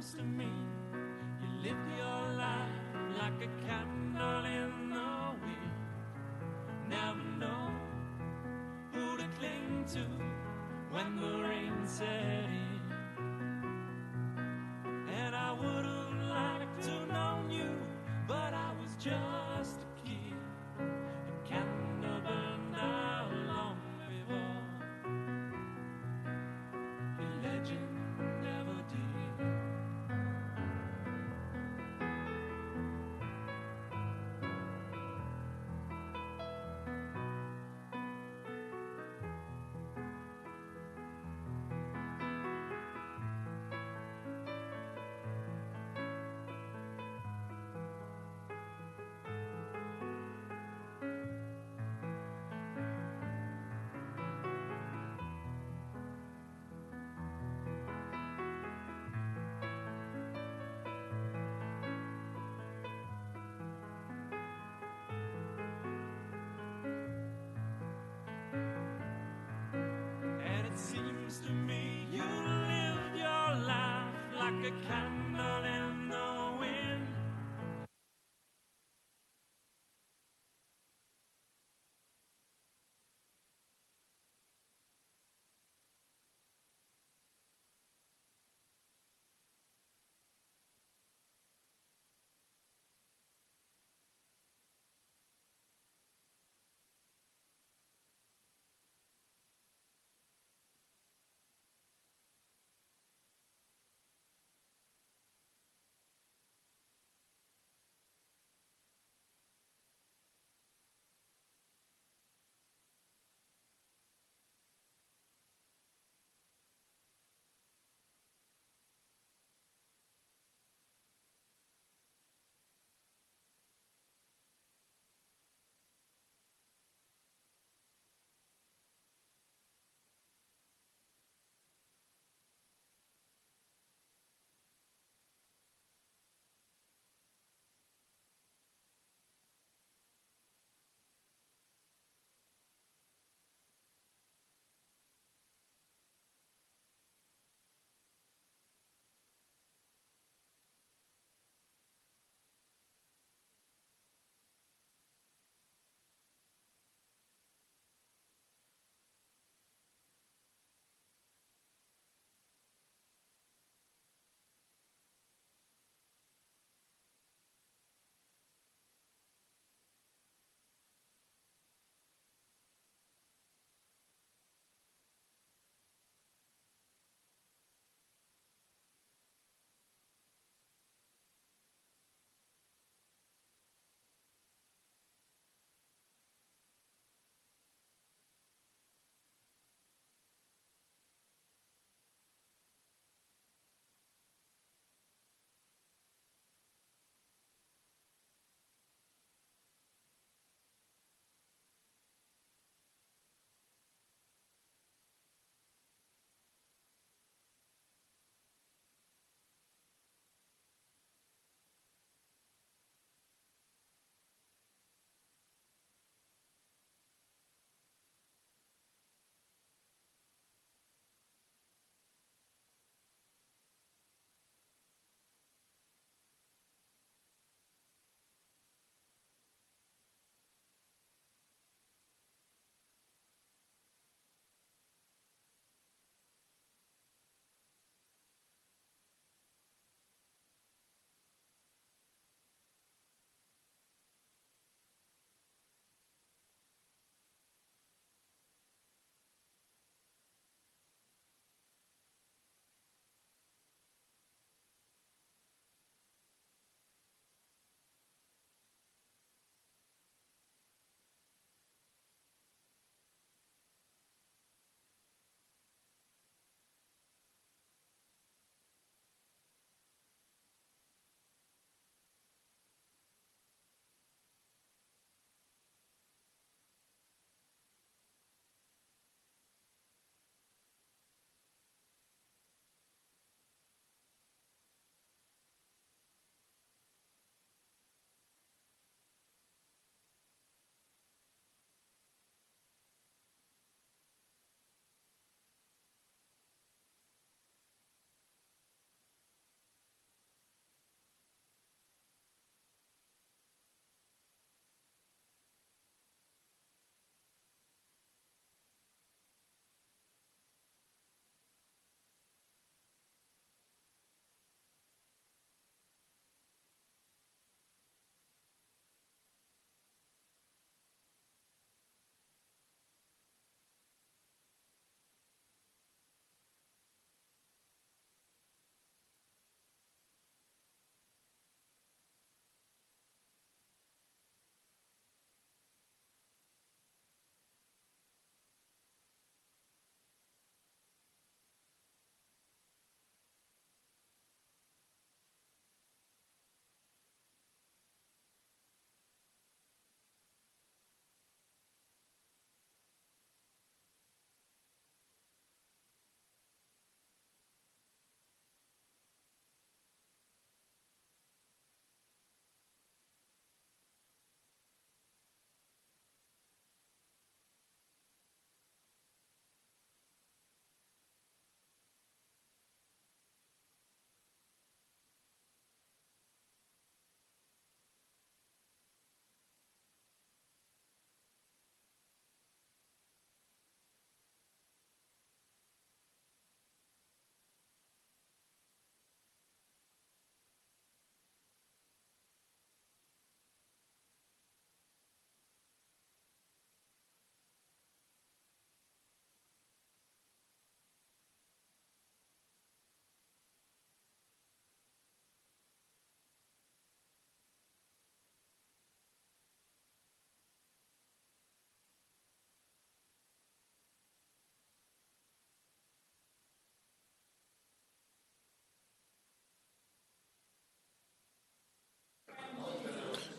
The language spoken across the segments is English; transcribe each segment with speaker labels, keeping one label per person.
Speaker 1: seems to me you live your life like a candle in the wind. Never know who to cling to when the rain set in. And I would have liked to known you, but I was just a kid. A candle burned out long before your legend never did. And it seems to me you lived your life like a candle in the wind.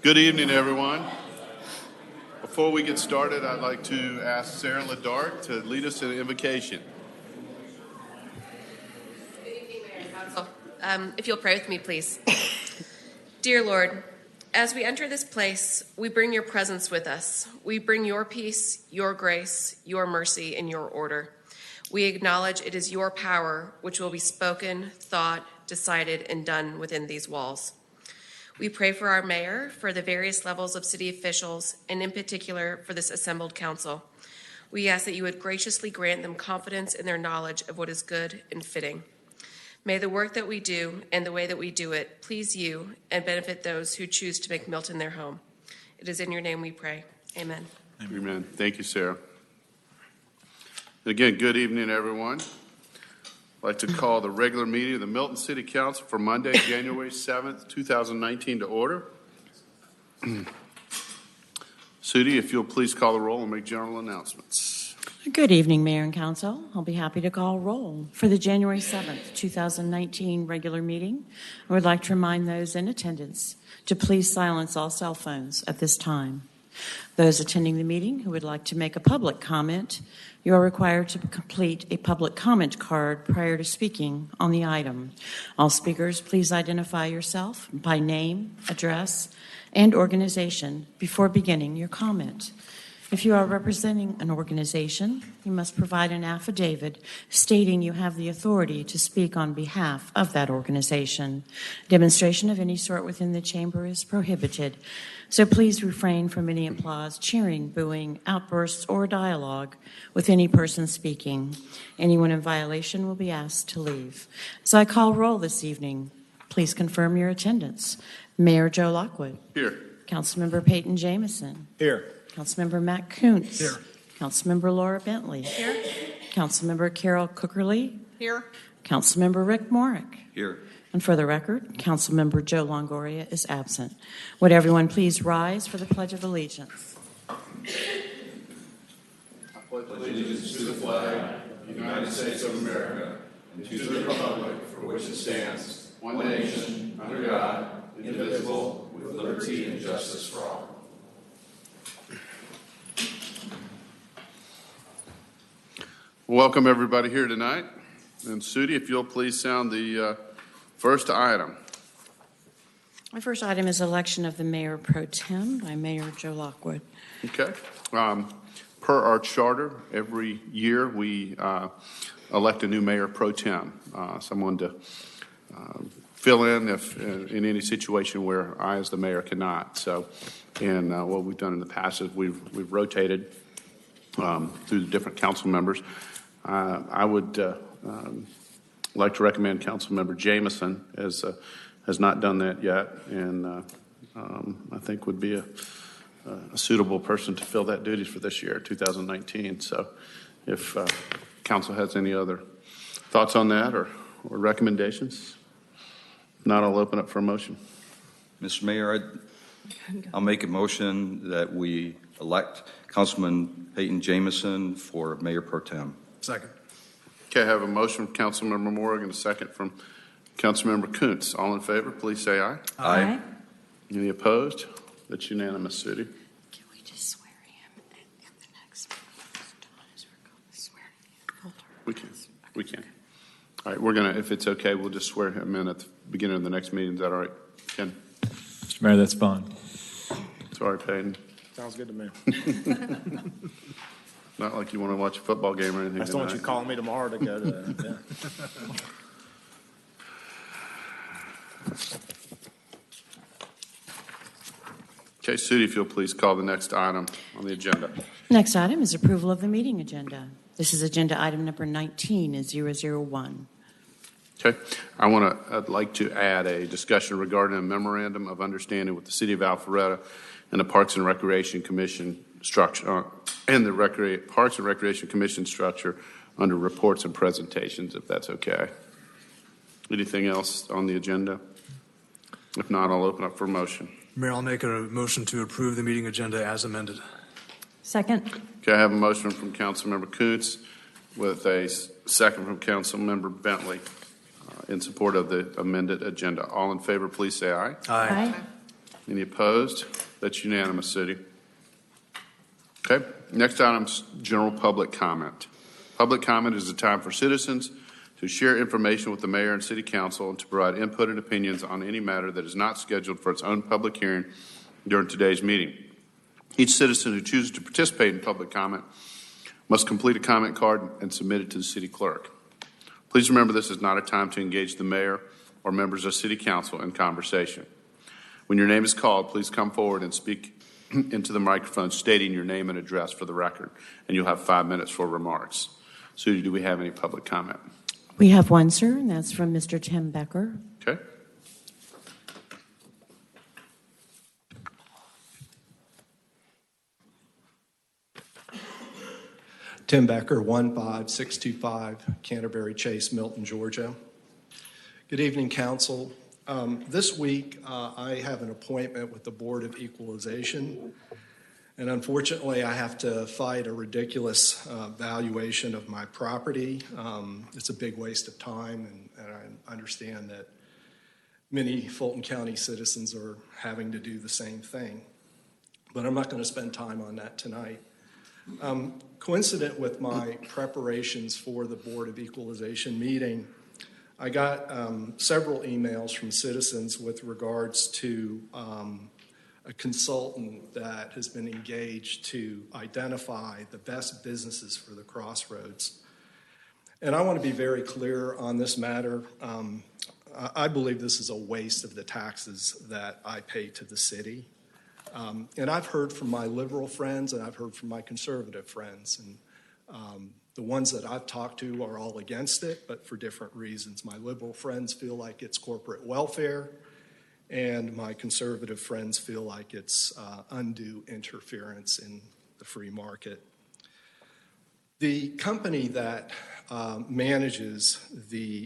Speaker 2: Good evening, everyone. Before we get started, I'd like to ask Sarah Ladart to lead us in an invocation.
Speaker 3: Good evening, Mayor and Council. If you'll pray with me, please. Dear Lord, as we enter this place, we bring your presence with us. We bring your peace, your grace, your mercy, and your order. We acknowledge it is your power which will be spoken, thought, decided, and done within these walls. We pray for our mayor, for the various levels of city officials, and in particular for this assembled council. We ask that you would graciously grant them confidence in their knowledge of what is good and fitting. May the work that we do and the way that we do it please you and benefit those who choose to make Milton their home. It is in your name we pray. Amen.
Speaker 2: Amen. Thank you, Sarah. Again, good evening, everyone. I'd like to call the regular meeting of the Milton City Council for Monday, January 7th, 2019 to order. Sudi, if you'll please call the roll and make general announcements.
Speaker 4: Good evening, Mayor and Council. I'll be happy to call roll. For the January 7th, 2019 regular meeting, I would like to remind those in attendance to please silence all cell phones at this time. Those attending the meeting who would like to make a public comment, you are required to complete a public comment card prior to speaking on the item. All speakers, please identify yourself by name, address, and organization before beginning your comment. If you are representing an organization, you must provide an affidavit stating you have the authority to speak on behalf of that organization. Demonstration of any sort within the chamber is prohibited, so please refrain from any applause, cheering, booing, outbursts, or dialogue with any person speaking. Anyone in violation will be asked to leave. So I call roll this evening. Please confirm your attendance. Mayor Joe Lockwood.
Speaker 2: Here.
Speaker 4: Councilmember Peyton Jamison.
Speaker 5: Here.
Speaker 4: Councilmember Matt Kuntz.
Speaker 5: Here.
Speaker 4: Councilmember Laura Bentley.
Speaker 3: Here.
Speaker 4: Councilmember Carol Cookerly.
Speaker 3: Here.
Speaker 4: Councilmember Rick Morick.
Speaker 5: Here.
Speaker 4: And for the record, Councilmember Joe Longoria is absent. Would everyone please rise for the Pledge of Allegiance?
Speaker 2: I pledge allegiance to the flag of the United States of America and to the republic for which it stands, one nation, under God, indivisible, with liberty and justice for all. Welcome, everybody, here tonight. And Sudi, if you'll please sound the first item.
Speaker 4: My first item is election of the Mayor Pro Tem by Mayor Joe Lockwood.
Speaker 2: Okay. Per our charter, every year we elect a new Mayor Pro Tem, someone to fill in if in any situation where I, as the mayor, cannot. So, and what we've done in the past is we've rotated through the different council members. I would like to recommend Councilmember Jamison, as has not done that yet, and I think would be a suitable person to fill that duties for this year, 2019. So if council has any other thoughts on that or recommendations, if not, I'll open up for a motion.
Speaker 5: Mr. Mayor, I'll make a motion that we elect Councilman Peyton Jamison for Mayor Pro Tem.
Speaker 6: Second.
Speaker 2: Okay, I have a motion from Councilmember Morgan and a second from Councilmember Kuntz. All in favor, please say aye.
Speaker 5: Aye.
Speaker 2: Any opposed? That's unanimous, Sudi.
Speaker 4: Can we just swear him at the next time as we're going to swear him?
Speaker 2: We can. All right, we're going to, if it's okay, we'll just swear him in at the beginning of the next meeting. Is that all right, Ken?
Speaker 6: Mr. Mayor, that's fine.
Speaker 2: It's all right, Peyton.
Speaker 6: Sounds good to me.
Speaker 2: Not like you want to watch a football game or anything.
Speaker 6: I just don't want you
Speaker 2: tonight.
Speaker 6: calling me tomorrow to go to yeah.
Speaker 2: Okay, Sudi, if you'll please call the next item on the agenda.
Speaker 4: Next item is approval of the meeting agenda. This is agenda item number 19-001.
Speaker 2: Okay, I'd like to add a discussion regarding a memorandum of understanding with the City of Alpharetta and the Parks and Recreation Commission structure, Parks and Recreation Commission structure under reports and presentations, if that's okay. Anything else on the agenda? If not, I'll open up for a motion.
Speaker 7: Mayor, I'll make a motion to approve the meeting agenda as amended.
Speaker 4: Second.
Speaker 2: Okay, I have a motion from Councilmember Kuntz with a second from Councilmember Bentley in support of the amended agenda. All in favor, please say aye.
Speaker 7: Aye.
Speaker 2: Any opposed? That's unanimous, City. Okay, next item is general public comment. Public comment is a time for citizens to share information with the mayor and city council and to provide input and opinions on any matter that is not scheduled for its own public hearing during today's meeting. Each citizen who chooses to participate in public comment must complete a comment card and submit it to the city clerk. Please remember this is not a time to engage the mayor or members of city council in conversation. When your name is called, please come forward and speak into the microphone stating your name and address for the record, and you'll have 5 minutes for remarks. Sudi, do we have any public comment?
Speaker 4: We have one, sir, and that's from Mr. Tim Becker.
Speaker 2: Okay.
Speaker 8: Tim Becker, 15625 Canterbury Chase, Milton, Georgia. Good evening, Council. This week, I have an appointment with the Board of Equalization, and unfortunately, I have to fight a ridiculous valuation of my property. It's a big waste of time, and I understand that many Fulton County citizens are having to do the same thing, but I'm not going to spend time on that tonight. Coincident with my preparations for the Board of Equalization meeting, I got several emails from citizens with regards to a consultant that has been engaged to identify the best businesses for the crossroads. And I want to be very clear on this matter. I believe this is a waste of the taxes that I pay to the city. And I've heard from my liberal friends and I've heard from my conservative friends. And the ones that I've talked to are all against it, but for different reasons. My liberal friends feel like it's corporate welfare, and my conservative friends feel like it's undue interference in the free market. The company that manages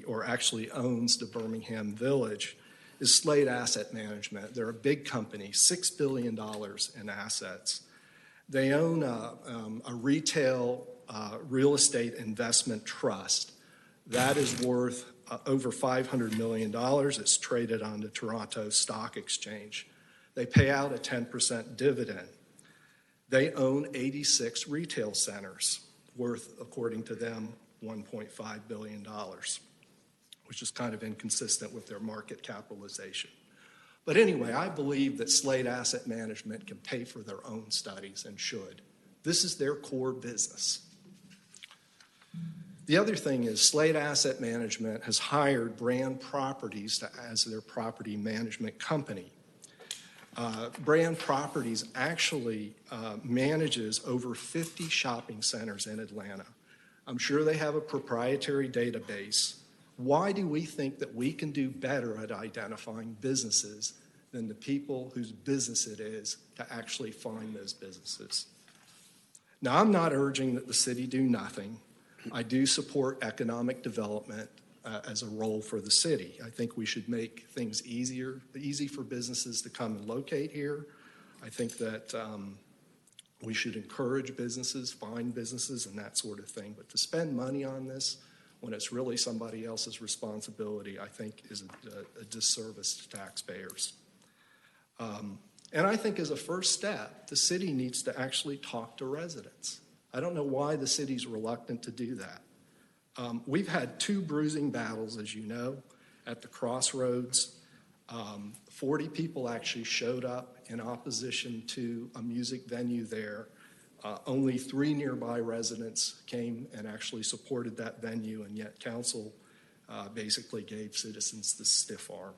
Speaker 8: or actually owns the Birmingham Village is Slate Asset Management. They're a big company, $6 billion in assets. They own a retail real estate investment trust that is worth over $500 million. It's traded on the Toronto Stock Exchange. They pay out a 10% dividend. They own 86 retail centers worth, according to them, $1.5 billion, which is kind of inconsistent with their market capitalization. But anyway, I believe that Slate Asset Management can pay for their own studies and should. This is their core business. The other thing is Slate Asset Management has hired Brand Properties as their property management company. Brand Properties actually manages over 50 shopping centers in Atlanta. I'm sure they have a proprietary database. Why do we think that we can do better at identifying businesses than the people whose business it is to actually find those businesses? Now, I'm not urging that the city do nothing. I do support economic development as a role for the city. I think we should make things easy for businesses to come and locate here. I think that we should encourage businesses, find businesses, and that sort of thing. But to spend money on this when it's really somebody else's responsibility, I think is a disservice to taxpayers. And I think as a first step, the city needs to actually talk to residents. I don't know why the city's reluctant to do that. We've had 2 bruising battles, as you know, at the crossroads. 40 people actually showed up in opposition to a music venue there. Only 3 nearby residents came and actually supported that venue, and yet council basically gave citizens the stiff arm.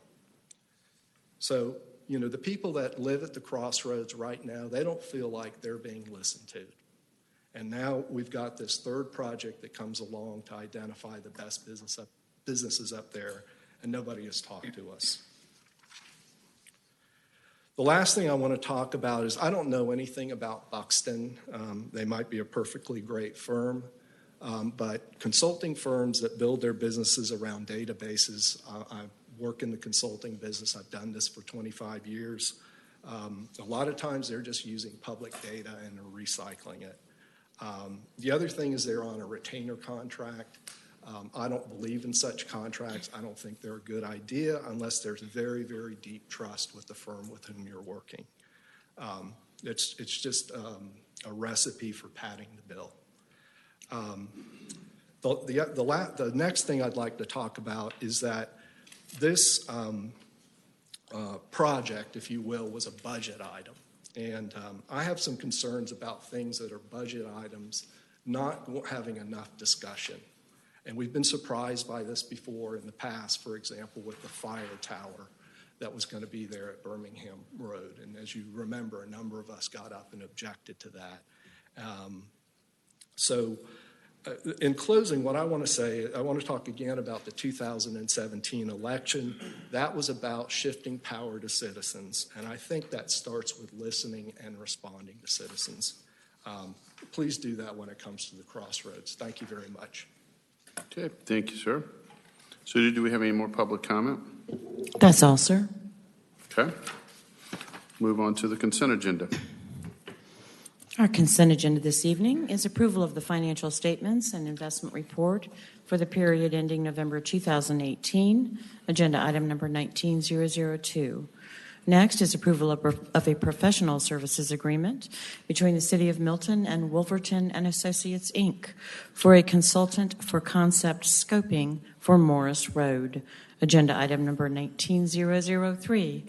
Speaker 8: So, you know, the people that live at the crossroads right now, they don't feel like they're being listened to. And now we've got this 3rd project that comes along to identify the best businesses up there, and nobody has talked to us. The last thing I want to talk about is I don't know anything about Buxton. They might be a perfectly great firm, but consulting firms that build their businesses around databases, I work in the consulting business. I've done this for 25 years. A lot of times they're just using public data and they're recycling it. The other thing is they're on a retainer contract. I don't believe in such contracts. I don't think they're a good idea unless there's very, very deep trust with the firm with whom you're working. It's just a recipe for padding the bill. The next thing I'd like to talk about is that this project, if you will, was a budget item. And I have some concerns about things that are budget items not having enough discussion. And we've been surprised by this before in the past, for example, with the fire tower that was going to be there at Birmingham Road. And as you remember, a number of us got up and objected to that. In closing, what I want to say, I want to talk again about the 2017 election. That was about shifting power to citizens, and I think that starts with listening and responding to citizens. Please do that when it comes to the crossroads. Thank you very much.
Speaker 2: Okay, thank you, sir. Sudi, do we have any more public comment?
Speaker 4: That's all, sir.
Speaker 2: Okay. Move on to the consent agenda.
Speaker 4: Our consent agenda this evening is approval of the financial statements and investment report for the period ending November 2018, agenda item number 19002. Next is approval of a professional services agreement between the City of Milton and Wolverton and Associates, Inc. for a consultant for concept scoping for Morris Road, agenda item number 19003.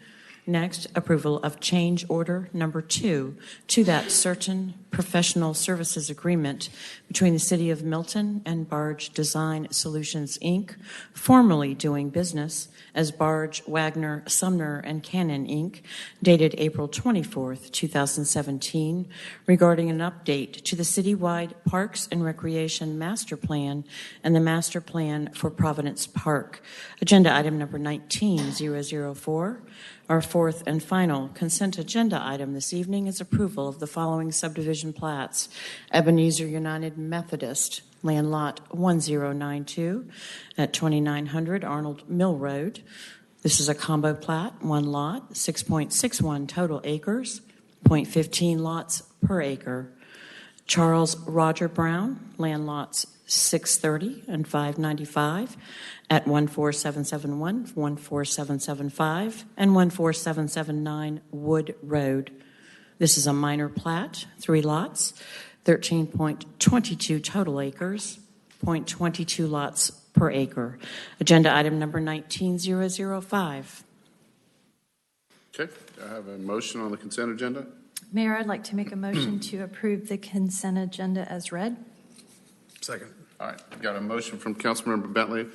Speaker 4: Next, approval of change order number 2 to that certain professional services agreement between the City of Milton and Barge Design Solutions, Inc., formerly doing business as Barge, Wagner, Sumner, and Cannon, Inc., dated April 24th, 2017, regarding an update to the citywide Parks and Recreation Master Plan and the Master Plan for Providence Park. Agenda item number 19004. Our fourth and final consent agenda item this evening is approval of the following subdivision plats. Ebenezer United Methodist, land lot 1092 at 2900 Arnold Mill Road. This is a combo plat, one lot, 6.61 total acres, 0.15 lots per acre. Charles Roger Brown, land lots 630 and 595 at 14771, 14775, and 14779 Wood Road. This is a minor plat, 3 lots, 13.22 total acres, 0.22 lots per acre. Agenda item number 19005.
Speaker 2: Okay, do I have a motion on the consent agenda?
Speaker 9: Mayor, I'd like to make a motion to approve the consent agenda as read.
Speaker 7: Second.
Speaker 2: All right, got a motion from Councilmember Bentley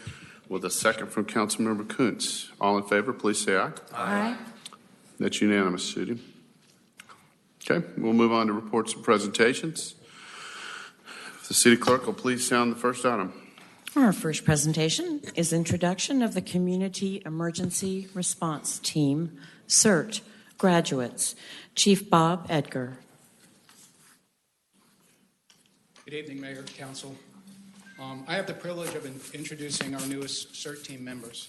Speaker 2: with a second from Councilmember Kuntz. All in favor, please say aye.
Speaker 9: Aye.
Speaker 2: That's unanimous, Sudi. Okay, we'll move on to reports and presentations. If the city clerk will please sound the first item.
Speaker 4: Our first presentation is introduction of the Community Emergency Response Team, CERT, graduates. Chief Bob Edgar.
Speaker 10: Good evening, Mayor, Council. I have the privilege of introducing our newest CERT team members.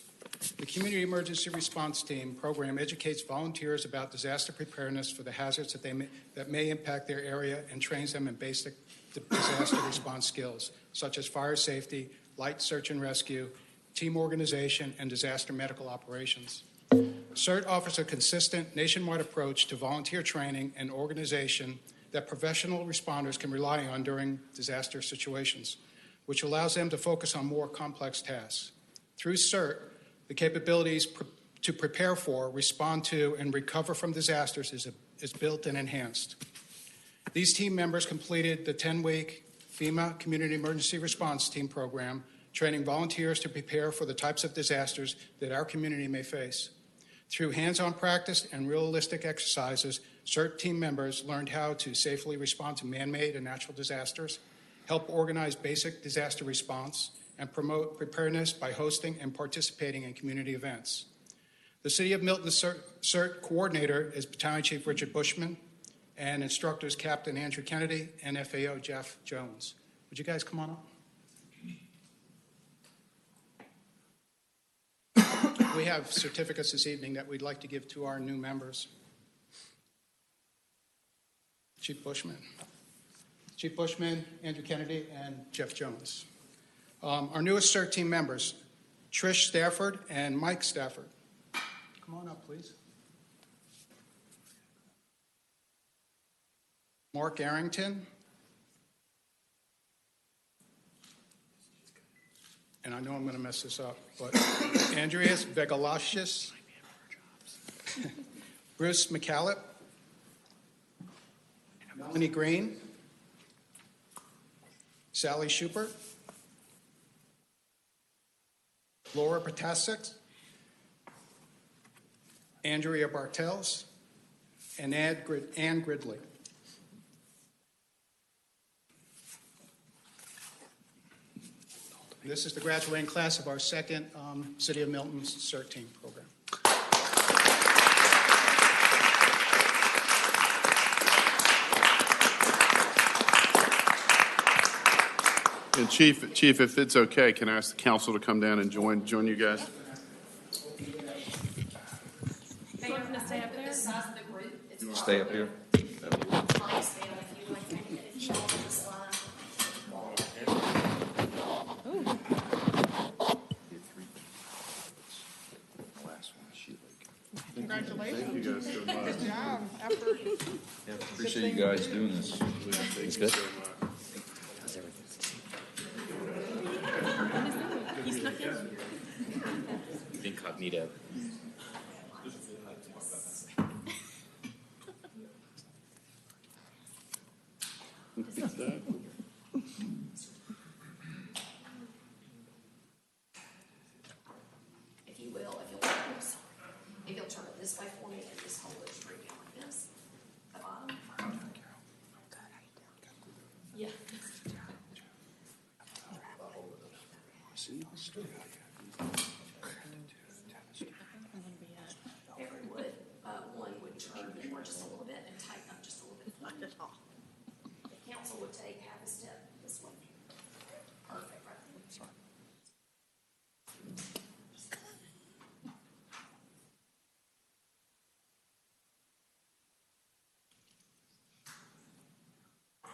Speaker 10: The Community Emergency Response Team program educates volunteers about disaster preparedness for the hazards that may impact their area and trains them in basic disaster response skills, such as fire safety, light search and rescue, team organization, and disaster medical operations. CERT offers a consistent nationwide approach to volunteer training and organization that professional responders can rely on during disaster situations, which allows them to focus on more complex tasks. Through CERT, the capabilities to prepare for, respond to, and recover from disasters is built and enhanced. These team members completed the 10-week FEMA Community Emergency Response Team program, training volunteers to prepare for the types of disasters that our community may face. Through hands-on practice and realistic exercises, CERT team members learned how to safely respond to man-made and natural disasters, help organize basic disaster response, and promote preparedness by hosting and participating in community events. The City of Milton's CERT coordinator is Battalion Chief Richard Bushman, and instructors Captain Andrew Kennedy and FAO Jeff Jones. Would you guys come on up? We have certificates this evening that we'd like to give to our new members. Chief Bushman, Andrew Kennedy, and Jeff Jones. Our newest CERT team members, Trish Stafford and Mike Stafford. Come on up, please. Mark Arrington. And I know I'm going to mess this up, but Andreas Vegalashis, Bruce McCallop, Melanie Green, Sally Schubert, Laura Potasic, Andrea Bartels, and Ann Gridley. This is the graduating class of our second City of Milton CERT team program.
Speaker 2: And Chief, if it's okay, can I ask the council to come down and join you guys?
Speaker 5: Stay up here.
Speaker 2: Thank you guys so much.
Speaker 11: Good job. Effort.
Speaker 5: Yeah, appreciate you guys doing this.
Speaker 2: It's good.
Speaker 12: Incognito.
Speaker 3: If you'll turn it this way for me and just hold it straight down like this. The bottom. Yeah. Every wood, one would turn more just a little bit and tighten up just a little bit. The council would take half a step this way. Perfect, right there.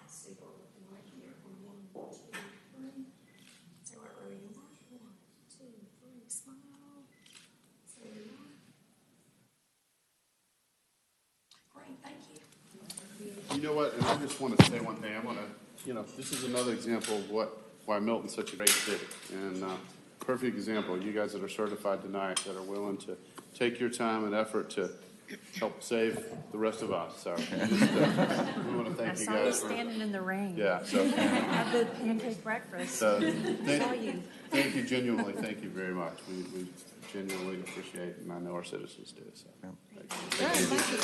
Speaker 3: So you're looking right here from 1, 2, 3. So right where you are. 1, 2, 3. Smile. So you are. Great, thank you.
Speaker 2: You know what, and I just want to say one thing. This is another example of why Milton's such a great city. And perfect example, you guys that are certified tonight that are willing to take your time and effort to help save the rest of us. So we want to thank you
Speaker 4: I saw you
Speaker 2: guys.
Speaker 4: standing in the rain.
Speaker 2: Yeah, so
Speaker 9: Have the pancake breakfast.
Speaker 2: So
Speaker 9: Saw you.
Speaker 2: thank you genuinely. Thank you very much. We genuinely appreciate it, and I know our citizens do. So thank you.
Speaker 9: Thank you.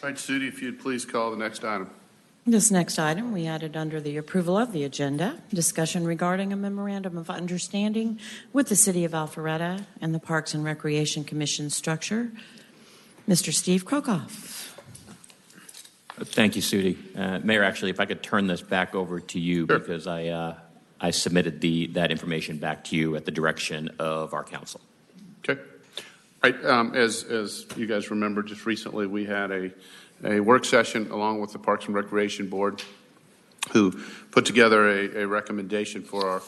Speaker 2: All right, Sudi, if you'd please call the next item.
Speaker 4: This next item, we added under the approval of the agenda, discussion regarding a memorandum of understanding with the City of Alpharetta and the Parks and Recreation Commission structure. Mr. Steve Krokoff.
Speaker 12: Thank you, Sudi. Mayor, actually, if I could turn this back over to you,
Speaker 2: Sure.
Speaker 12: because I submitted that information back to you at the direction of our council.
Speaker 2: Okay. All right. As you guys remember, just recently we had a work session along with the Parks and Recreation Board, who put together a recommendation for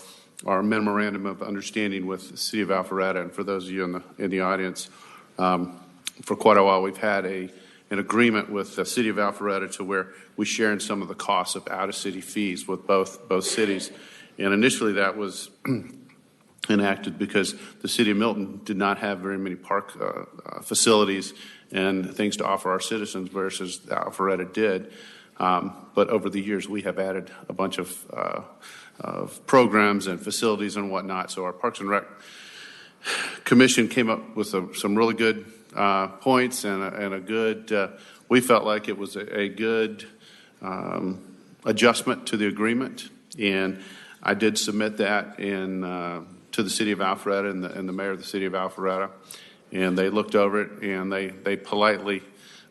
Speaker 2: our memorandum of understanding with the City of Alpharetta. And for those of you in the audience, for quite a while we've had an agreement with the City of Alpharetta to where we share in some of the costs of out-of-city fees with both cities. And initially that was enacted because the City of Milton did not have very many park facilities and things to offer our citizens, versus Alpharetta did. But over the years, we have added a bunch of programs and facilities and whatnot. So our Parks and Rec Commission came up with some really good points and a good, we felt like it was a good adjustment to the agreement. And I did submit that to the City of Alpharetta and the mayor of the City of Alpharetta. And they looked over it and they politely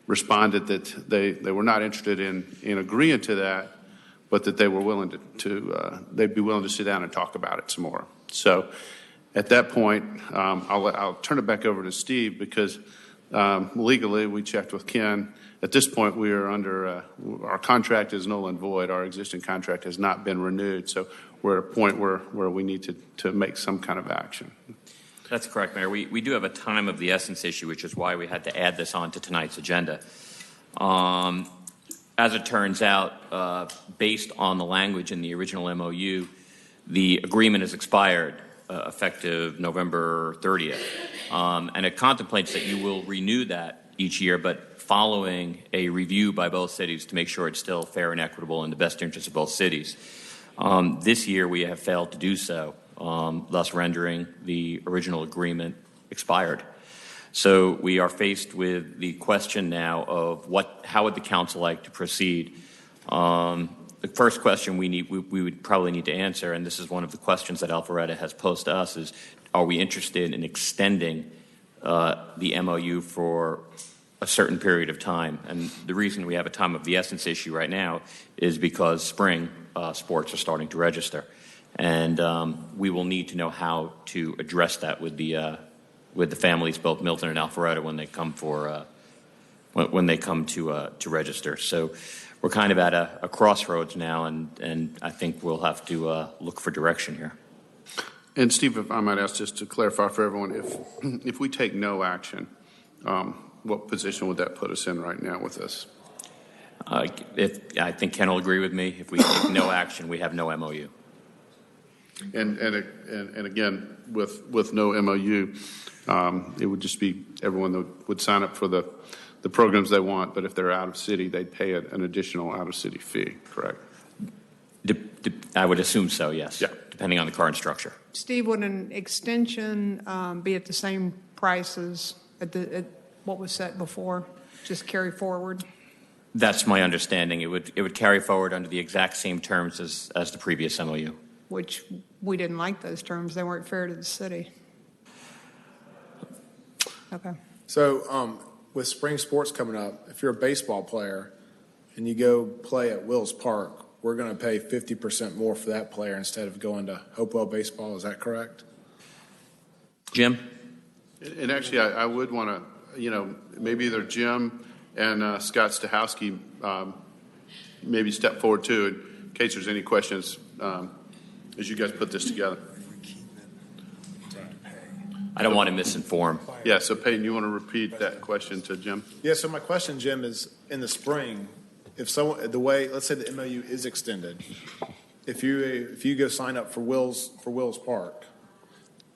Speaker 2: responded that they were not interested in agreeing to that, but that they were willing they'd be willing to sit down and talk about it some more. So at that point, I'll turn it back over to Steve, because legally, we checked with Ken. At this point, we are under, our contract is null and void. Our existing contract has not been renewed. So we're at a point where we need to make some kind of action.
Speaker 12: That's correct, Mayor. We do have a time of the essence issue, which is why we had to add this on to tonight's agenda. As it turns out, based on the language in the original MOU, the agreement is expired effective November 30th. And it contemplates that you will renew that each year, but following a review by both cities to make sure it's still fair and equitable in the best interest of both cities. This year we have failed to do so, thus rendering the original agreement expired. So we are faced with the question now of how would the council like to proceed? The first question we would probably need to answer, and this is one of the questions that Alpharetta has posed to us, is are we interested in extending the MOU for a certain period of time? And the reason we have a time of the essence issue right now is because spring sports are starting to register. And we will need to know how to address that with the families, both Milton and Alpharetta, when they come to register. So we're kind of at a crossroads now, and I think we'll have to look for direction here.
Speaker 2: And Steve, if I might ask just to clarify for everyone, if we take no action, what position would that put us in right now with this?
Speaker 12: I think Ken will agree with me. If we take no action, we have no MOU.
Speaker 2: And again, with no MOU, it would just be everyone that would sign up for the programs they want, but if they're out of city, they'd pay an additional out-of-city fee, correct?
Speaker 12: I would assume so, yes,
Speaker 2: yeah.
Speaker 12: Depending on the current structure.
Speaker 11: Steve, would an extension be at the same price as at what was set before, just carry forward?
Speaker 12: That's my understanding. It would carry forward under the exact same terms as the previous MOU.
Speaker 11: Which we didn't like those terms. They weren't fair to the city. Okay.
Speaker 13: So with spring sports coming up, if you're a baseball player and you go play at Wills Park, we're going to pay 50% more for that player instead of going to Hopewell Baseball. Is that correct?
Speaker 12: Jim?
Speaker 2: And actually, I would want to, maybe either Jim and Scott Stahowski maybe step forward too, in case there's any questions as you guys put this together.
Speaker 13: I don't want to misinform.
Speaker 2: Yeah, so Peyton, you want to repeat that question to Jim?
Speaker 13: Yeah, so my question, Jim, is in the spring, if someone, the way, let's say the MOU is extended, if you go sign up for Wills Park,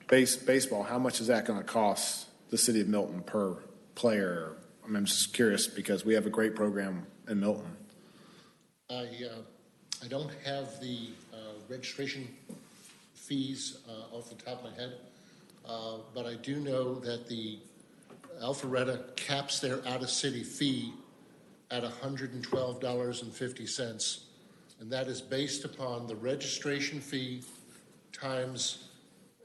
Speaker 13: baseball, how much is that going to cost the city of Milton per player? I mean, I'm just curious because we have a great program in Milton.
Speaker 14: I don't have the registration fees off the top of my head, but I do know that the Alpharetta caps their out-of-city fee at $112.50, and that is based upon the registration fee times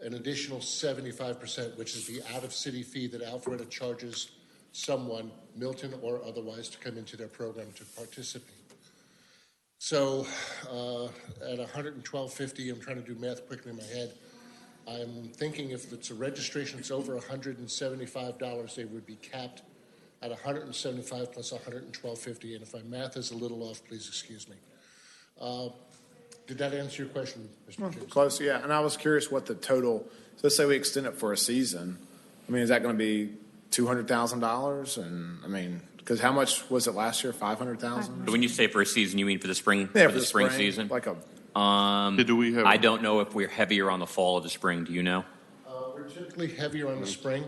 Speaker 14: an additional 75%, which is the out-of-city fee that Alpharetta charges someone, Milton or otherwise, to come into their program to participate. So at $112.50, I'm trying to do math quickly in my head. I'm thinking if it's a registration that's over $175, they would be capped at $175 plus $112.50. And if my math is a little off, please excuse me. Did that answer your question, Mr. James?
Speaker 13: Close, yeah. And I was curious what the total, so let's say we extend it for a season. I mean, is that going to be $200,000? And I mean, because how much was it last year? $500,000?
Speaker 12: When you say for a season, you mean for the spring?
Speaker 13: Yeah,
Speaker 12: for the spring season.
Speaker 13: Like a.
Speaker 2: Do we have?
Speaker 12: I don't know if we're heavier on the fall or the spring. Do you know?
Speaker 14: We're typically heavier on the spring,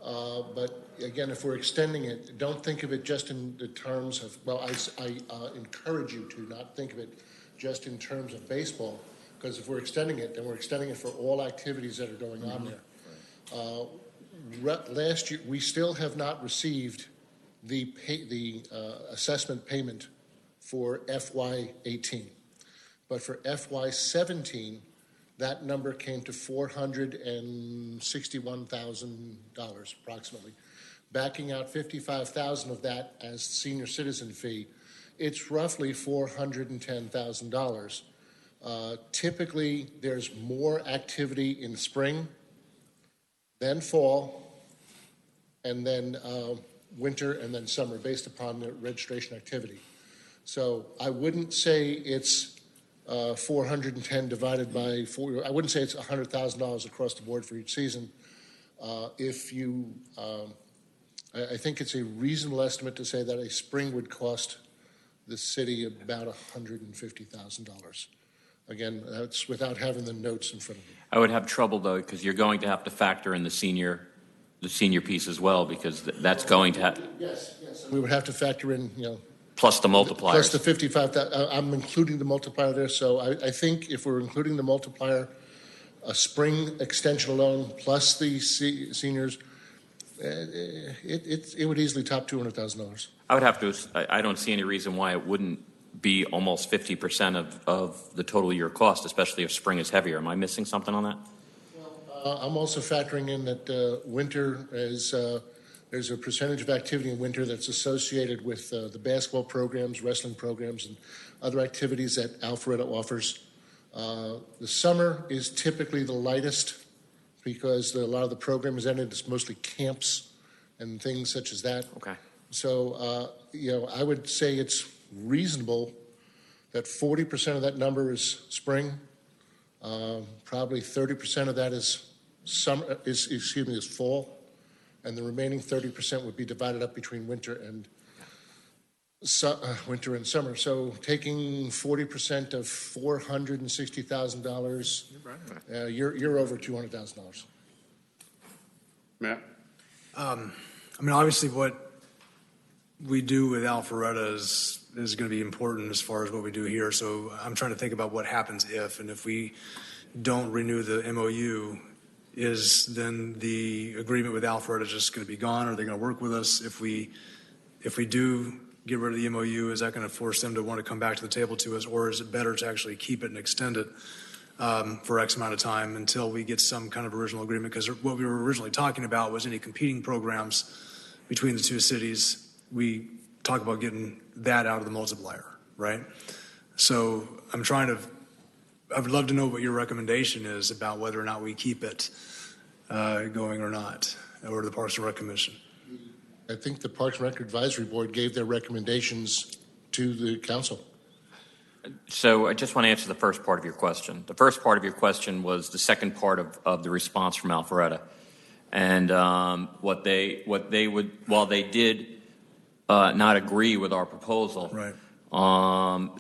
Speaker 14: but again, if we're extending it, don't think of it just in the terms of. Well, I encourage you to not think of it just in terms of baseball, because if we're extending it, then we're extending it for all activities that are going on there. Last year, we still have not received the assessment payment for FY18. But for FY17, that number came to $461,000 approximately. Backing out $55,000 of that as senior citizen fee, it's roughly $410,000. Typically, there's more activity in spring, then fall, and then winter, and then summer, based upon the registration activity. So I wouldn't say it's 410 divided by 4. I wouldn't say it's $100,000 across the board for each season. I think it's a reasonable estimate to say that a spring would cost the city about $150,000. Again, that's without having the notes in front of me.
Speaker 12: I would have trouble, though, because you're going to have to factor in the senior piece as well, because that's going to have...
Speaker 14: Yes. We would have to factor in,
Speaker 12: plus the multipliers.
Speaker 14: Plus the 55,000. I'm including the multiplier there. So I think if we're including the multiplier, a spring extension alone plus the seniors, it would easily top $200,000.
Speaker 12: I would have to. I don't see any reason why it wouldn't be almost 50% of the total year cost, especially if spring is heavier. Am I missing something on that?
Speaker 14: I'm also factoring in that winter is there's a percentage of activity in winter that's associated with the basketball programs, wrestling programs, and other activities that Alpharetta offers. The summer is typically the lightest because a lot of the program is ended. It's mostly camps and things such as that.
Speaker 12: Okay.
Speaker 14: So, I would say it's reasonable that 40% of that number is spring. Probably 30% of that is is fall, and the remaining 30% would be divided up between winter and summer. So taking 40% of $460,000, you're over $200,000.
Speaker 2: Matt?
Speaker 7: Obviously what we do with Alpharetta is going to be important as far as what we do here. So I'm trying to think about what happens if we don't renew the MOU. Is then the agreement with Alpharetta just going to be gone? Are they going to work with us? If we do get rid of the MOU, is that going to force them to want to come back to the table to us, or is it better to actually keep it and extend it for X amount of time until we get some kind of original agreement? Because what we were originally talking about was any competing programs between the two cities. We talk about getting that out of the multiplier, right? So I would love to know what your recommendation is about whether or not we keep it going or not, or the Parks and Rec Commission.
Speaker 14: I think the Parks and Rec Advisory Board gave their recommendations to the council.
Speaker 12: So I just want to answer the first part of your question. The first part of your question was the second part of the response from Alpharetta. And what they would, while they did not agree with our proposal,
Speaker 7: right.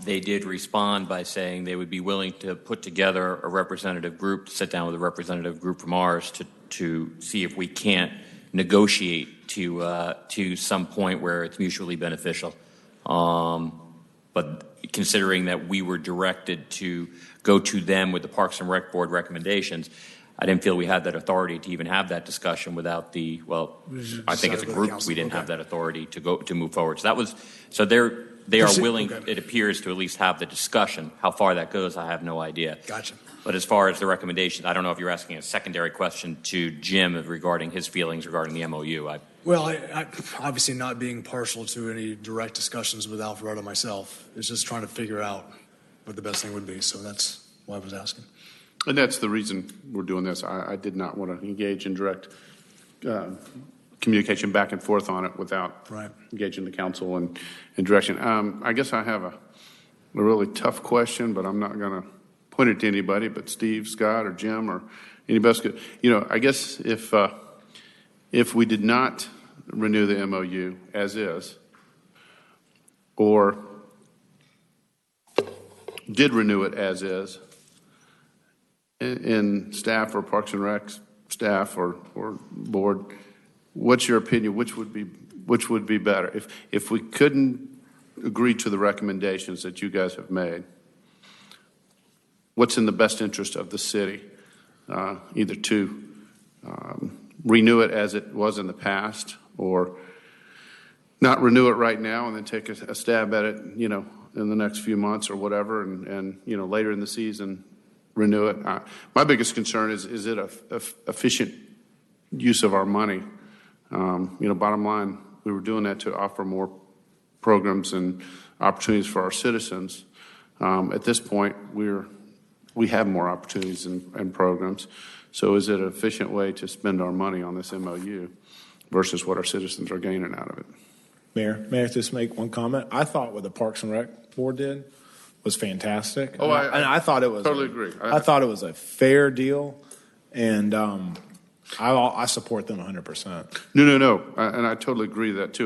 Speaker 12: They did respond by saying they would be willing to put together a representative group, to sit down with a representative group from ours to see if we can't negotiate to some point where it's mutually beneficial. But considering that we were directed to go to them with the Parks and Rec Board recommendations, I didn't feel we had that authority to even have that discussion without I think as a group we didn't have that authority to move forward. So they are willing, it appears, to at least have the discussion. How far that goes, I have no idea.
Speaker 7: Gotcha.
Speaker 12: But as far as the recommendation, I don't know if you're asking a secondary question to Jim regarding his feelings regarding the MOU.
Speaker 7: I obviously not being partial to any direct discussions with Alpharetta myself. It's just trying to figure out what the best thing would be. So that's why I was asking.
Speaker 2: And that's the reason we're doing this. I did not want to engage in direct communication back and forth on it without engaging the council and direction. I guess I have a really tough question, but I'm not going to point it to anybody but Steve, Scott, or Jim, or anybody else. I guess if we did not renew the MOU as is, or did renew it as is, in staff or Parks and Rec staff or board, what's your opinion? Which would be better? If we couldn't agree to the recommendations that you guys have made, what's in the best interest of the city? Either to renew it as it was in the past, or not renew it right now and then take a stab at it, in the next few months or whatever, and later in the season renew it. My biggest concern is it a efficient use of our money? Bottom line, we were doing that to offer more programs and opportunities for our citizens. At this point, we have more opportunities and programs. So is it an efficient way to spend our money on this MOU? versus what our citizens are gaining out of it.
Speaker 13: Mayor, may I just make one comment? I thought what the Parks and Rec Board did was fantastic.
Speaker 2: Oh,
Speaker 13: I thought it was
Speaker 2: totally agree.
Speaker 13: I thought it was a fair deal, and I support them 100%.
Speaker 2: No. And I totally agree with that too.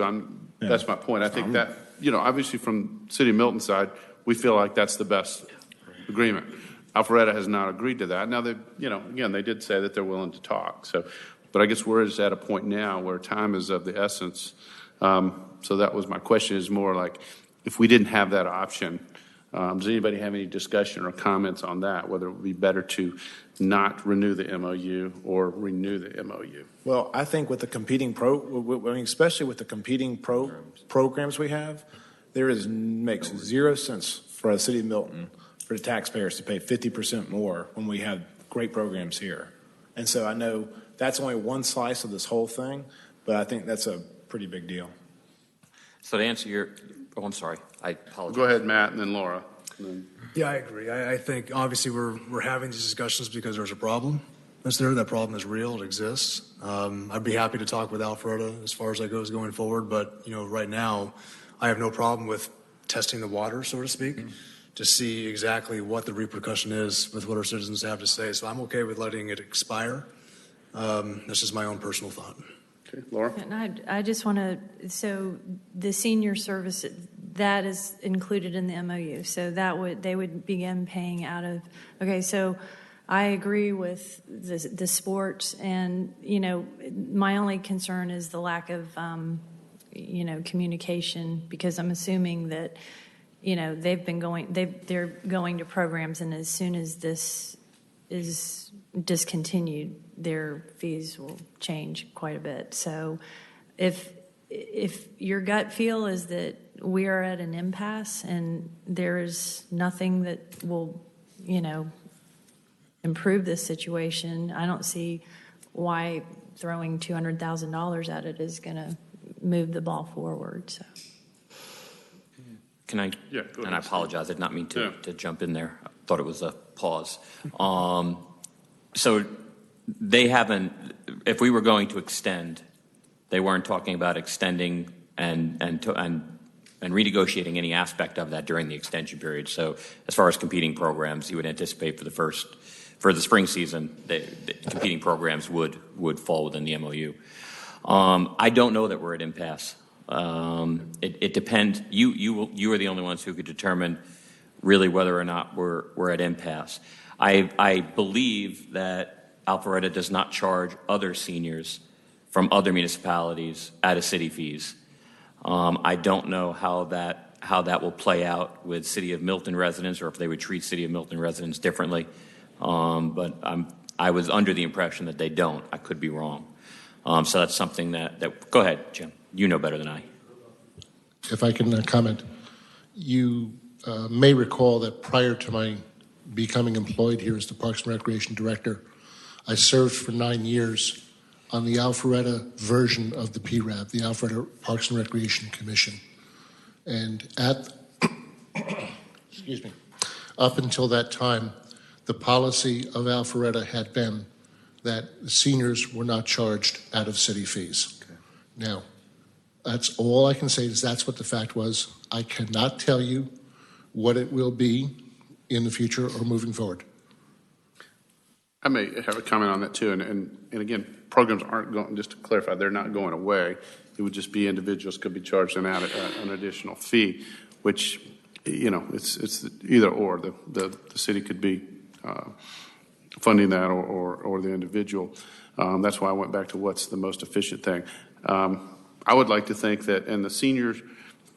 Speaker 2: That's my point. I think that, obviously from City of Milton side, we feel like that's the best agreement. Alpharetta has not agreed to that. Now, again, they did say that they're willing to talk. So, but I guess we're just at a point now where time is of the essence. So that was my question, is more like, if we didn't have that option, does anybody have any discussion or comments on that, whether it would be better to not renew the MOU or renew the MOU?
Speaker 13: Well, I think with the competing especially with the competing programs we have, makes zero sense for the City of Milton for the taxpayers to pay 50% more when we have great programs here. And so I know that's only one slice of this whole thing, but I think that's a pretty big deal.
Speaker 12: So to answer I'm sorry, I apologize.
Speaker 2: Go ahead, Matt, and then Laura.
Speaker 7: Yeah, I agree. I think obviously we're having these discussions because there's a problem that's there. That problem is real. It exists. I'd be happy to talk with Alpharetta as far as that goes going forward. But, right now I have no problem with testing the water, so to speak, to see exactly what the repercussion is with what our citizens have to say. So I'm okay with letting it expire. This is my own personal thought.
Speaker 2: Okay, Laura?
Speaker 9: And I just want to, so the senior service, that is included in the MOU. So they would begin paying out of, okay, so I agree with the sports, and, my only concern is the lack of, communication, because I'm assuming that, they're going to programs, and as soon as this is discontinued, their fees will change quite a bit. So if your gut feel is that we are at an impasse and there is nothing that will, improve this situation, I don't see why throwing $200,000 at it is going to move the ball forward. So.
Speaker 12: Can I?
Speaker 2: Yeah, go ahead.
Speaker 12: And I apologize. I did not mean to jump in there. I thought it was a pause. So they haven't, if we were going to extend, they weren't talking about extending and renegotiating any aspect of that during the extension period. So as far as competing programs, you would anticipate for the spring season, the competing programs would fall within the MOU. I don't know that we're at impasse. It depends. You are the only ones who could determine really whether or not we're at impasse. I believe that Alpharetta does not charge other seniors from other municipalities out of city fees. I don't know how that will play out with City of Milton residents, or if they would treat City of Milton residents differently. But I was under the impression that they don't. I could be wrong. So that's something that go ahead, Jim. You know better than I.
Speaker 14: If I can comment, you may recall that prior to my becoming employed here as the Parks and Recreation Director, I served for 9 years on the Alpharetta version of the PRAB, the Alpharetta Parks and Recreation Commission. And excuse me, up until that time, the policy of Alpharetta had been that seniors were not charged out of city fees. Okay. Now, that's all I can say is that's what the fact was. I cannot tell you what it will be in the future or moving forward.
Speaker 2: I may have a comment on that too. And again, programs aren't going, just to clarify, they're not going away. It would just be individuals could be charged an additional fee, which, it's either or. The city could be funding that or the individual. That's why I went back to what's the most efficient thing. I would like to think that, and the senior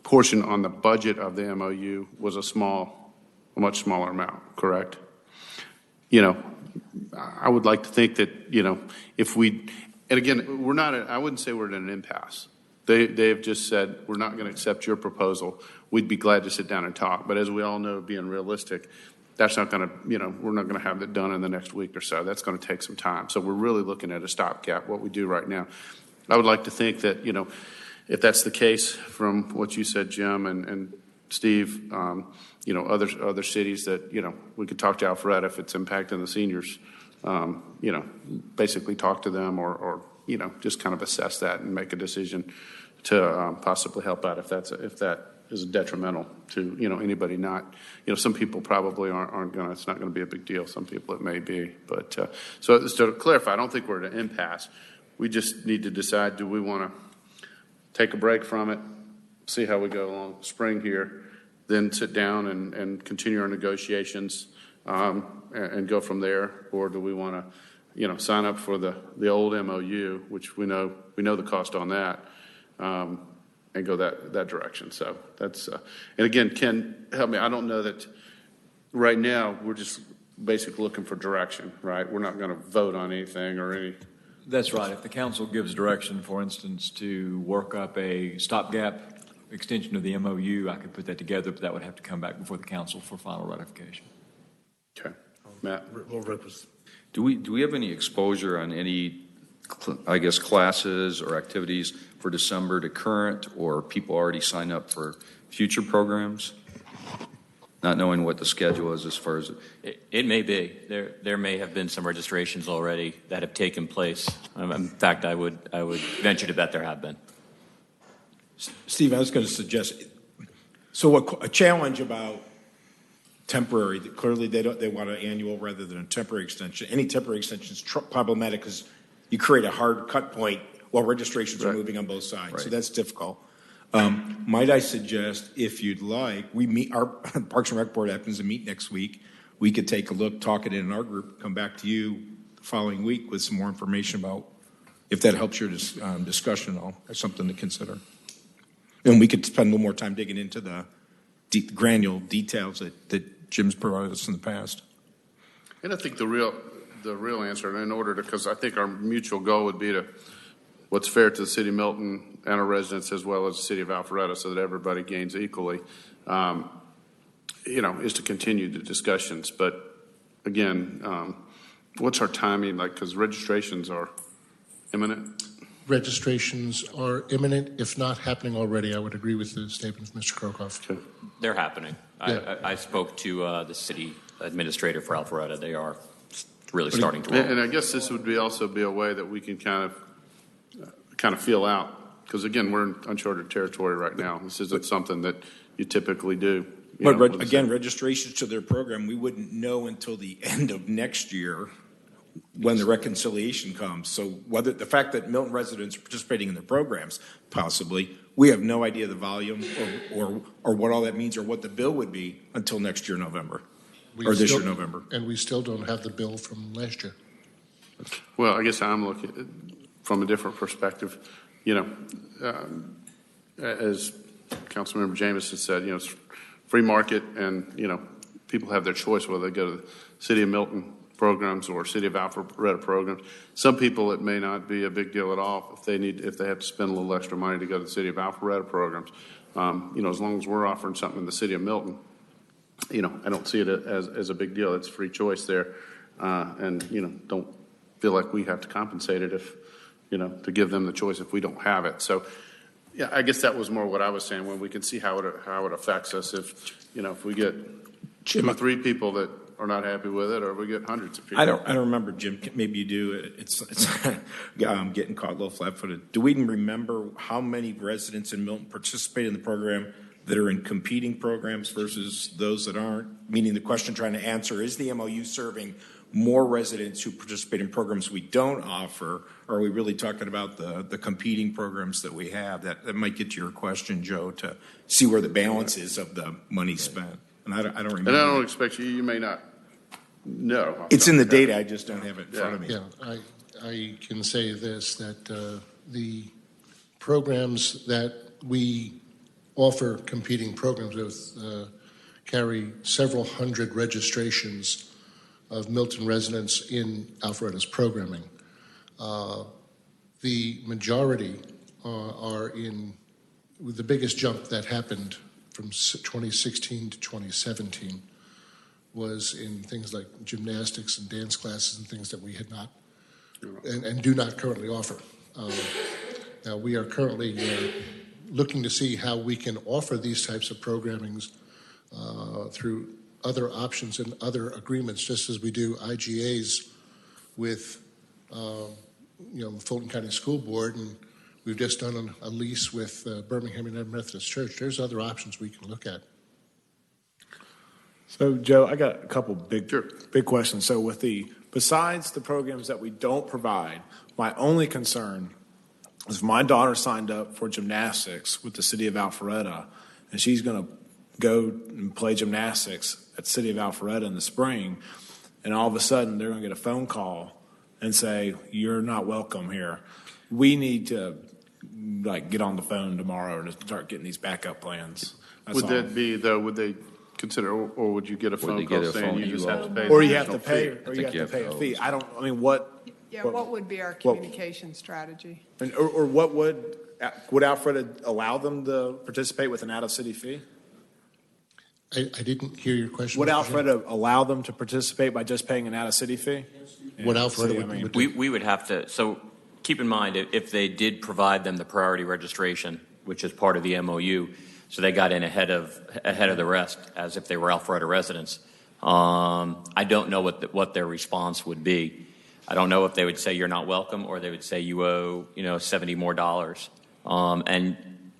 Speaker 2: portion on the budget of the MOU was a much smaller amount, correct? I would like to think that, if we, and again, we're not, I wouldn't say we're at an impasse. They've just said, we're not going to accept your proposal. We'd be glad to sit down and talk. But as we all know, being realistic, that's not going to, we're not going to have that done in the next week or so. That's going to take some time. So we're really looking at a stopgap, what we do right now. I would like to think that, if that's the case from what you said, Jim and Steve, other cities that, we could talk to Alpharetta if it's impacting the seniors, basically talk to them or just kind of assess that and make a decision to possibly help out if that is detrimental to, anybody not, some people probably aren't going to, it's not going to be a big deal. Some people it may be. But so to clarify, I don't think we're at an impasse. We just need to decide, do we want to take a break from it, see how we go along spring here, then sit down and continue our negotiations and go from there? Or do we want to, sign up for the old MOU, which we know the cost on that, and go that direction? So that's, and again, Ken, help me. I don't know that right now we're just basically looking for direction, right? We're not going to vote on anything or any.
Speaker 6: That's right. If the council gives direction, for instance, to work up a stopgap extension of the MOU, I could put that together, but that would have to come back before the council for final ratification.
Speaker 2: Okay. Matt?
Speaker 5: Do we have any exposure on any, I guess, classes or activities for December to current, or people already sign up for future programs? Not knowing what the schedule is as far as
Speaker 12: it may be. There may have been some registrations already that have taken place. In fact, I would venture to bet there have been.
Speaker 15: Steve, I was going to suggest, so a challenge about temporary, clearly they want an annual rather than a temporary extension. Any temporary extension is problematic because you create a hard cut point while registrations are moving on both sides.
Speaker 5: Right.
Speaker 15: So that's difficult. Might I suggest, if you'd like, we meet, our Parks and Rec Board happens to meet next week. We could take a look, talk it in our group, come back to you the following week with some more information about if that helps your discussion at all. That's something to consider. And we could spend a little more time digging into the granular details that Jim's provided us in the past.
Speaker 2: And I think the real answer, in order to, because I think our mutual goal would be to what's fair to the city of Milton and our residents as well as the city of Alpharetta, so that everybody gains equally, is to continue the discussions. But again, what's our timing like? Because registrations are imminent.
Speaker 14: Registrations are imminent, if not happening already. I would agree with the statement of Mr. Krokoff.
Speaker 2: Okay.
Speaker 12: They're happening.
Speaker 14: Yeah.
Speaker 12: I spoke to the city administrator for Alpharetta. They are really starting to roll.
Speaker 2: And I guess this would also be a way that we can kind of feel out, because again, we're in uncharted territory right now. This isn't something that you typically do.
Speaker 15: But again, registrations to their program, we wouldn't know until the end of next year when the reconciliation comes. So whether the fact that Milton residents are participating in their programs, possibly, we have no idea the volume or what all that means or what the bill would be until next year, November, or this year, November.
Speaker 14: And we still don't have the bill from last year.
Speaker 2: Well, I guess I'm looking from a different perspective. As Councilmember Jameson said, it's free market, and people have their choice whether they go to the City of Milton programs or City of Alpharetta programs. Some people, it may not be a big deal at all if they have to spend a little extra money to go to the City of Alpharetta programs. As long as we're offering something in the City of Milton, I don't see it as a big deal. It's free choice there, and don't feel like we have to compensate it if to give them the choice if we don't have it. So, yeah, I guess that was more what I was saying, when we can see how it affects us if we get 2 or 3 people that are not happy with it, or we get hundreds of people.
Speaker 15: I don't remember, Jim. Maybe you do. It's getting caught a little flat-footed. Do we even remember how many residents in Milton participate in the program that are in competing programs versus those that aren't? Meaning the question trying to answer, is the MOU serving more residents who participate in programs we don't offer? Or are we really talking about the competing programs that we have? That might get to your question, Joe, to see where the balance is of the money spent. And I don't remember.
Speaker 2: And I don't expect you may not know.
Speaker 15: It's in the data. I just don't have it in front of me.
Speaker 14: Yeah, I can say this, that the programs that we offer competing programs with carry several hundred registrations of Milton residents in Alpharetta's programming. The majority are in, the biggest jump that happened from 2016 to 2017 was in things like gymnastics and dance classes and things that we had not and do not currently offer. Now we are currently looking to see how we can offer these types of programmings through other options and other agreements, just as we do IGAs with Fulton County School Board, and we've just done a lease with Birmingham United Methodist Church. There's other options we can look at.
Speaker 16: So, Joe, I got a couple big questions. So, besides the programs that we don't provide, my only concern is if my daughter signed up for gymnastics with the city of Alpharetta, and she's going to go and play gymnastics at the city of Alpharetta in the spring, and all of a sudden they're going to get a phone call and say, "You're not welcome here." We need to get on the phone tomorrow and start getting these backup plans.
Speaker 2: Would that be though? Would they consider, or would you get a phone call saying you just have to pay?
Speaker 16: Or you have to pay, or you have to pay a fee. What?
Speaker 11: Yeah, what would be our communication strategy?
Speaker 16: Or what would Alpharetta allow them to participate with an out-of-city fee?
Speaker 14: I didn't hear your question.
Speaker 16: Would Alpharetta allow them to participate by just paying an out-of-city fee?
Speaker 14: What Alpharetta would do?
Speaker 12: We would have to, so keep in mind, if they did provide them the priority registration, which is part of the MOU, so they got in ahead of the rest, as if they were Alpharetta residents. I don't know what their response would be. I don't know if they would say you're not welcome, or they would say you owe $70 more, and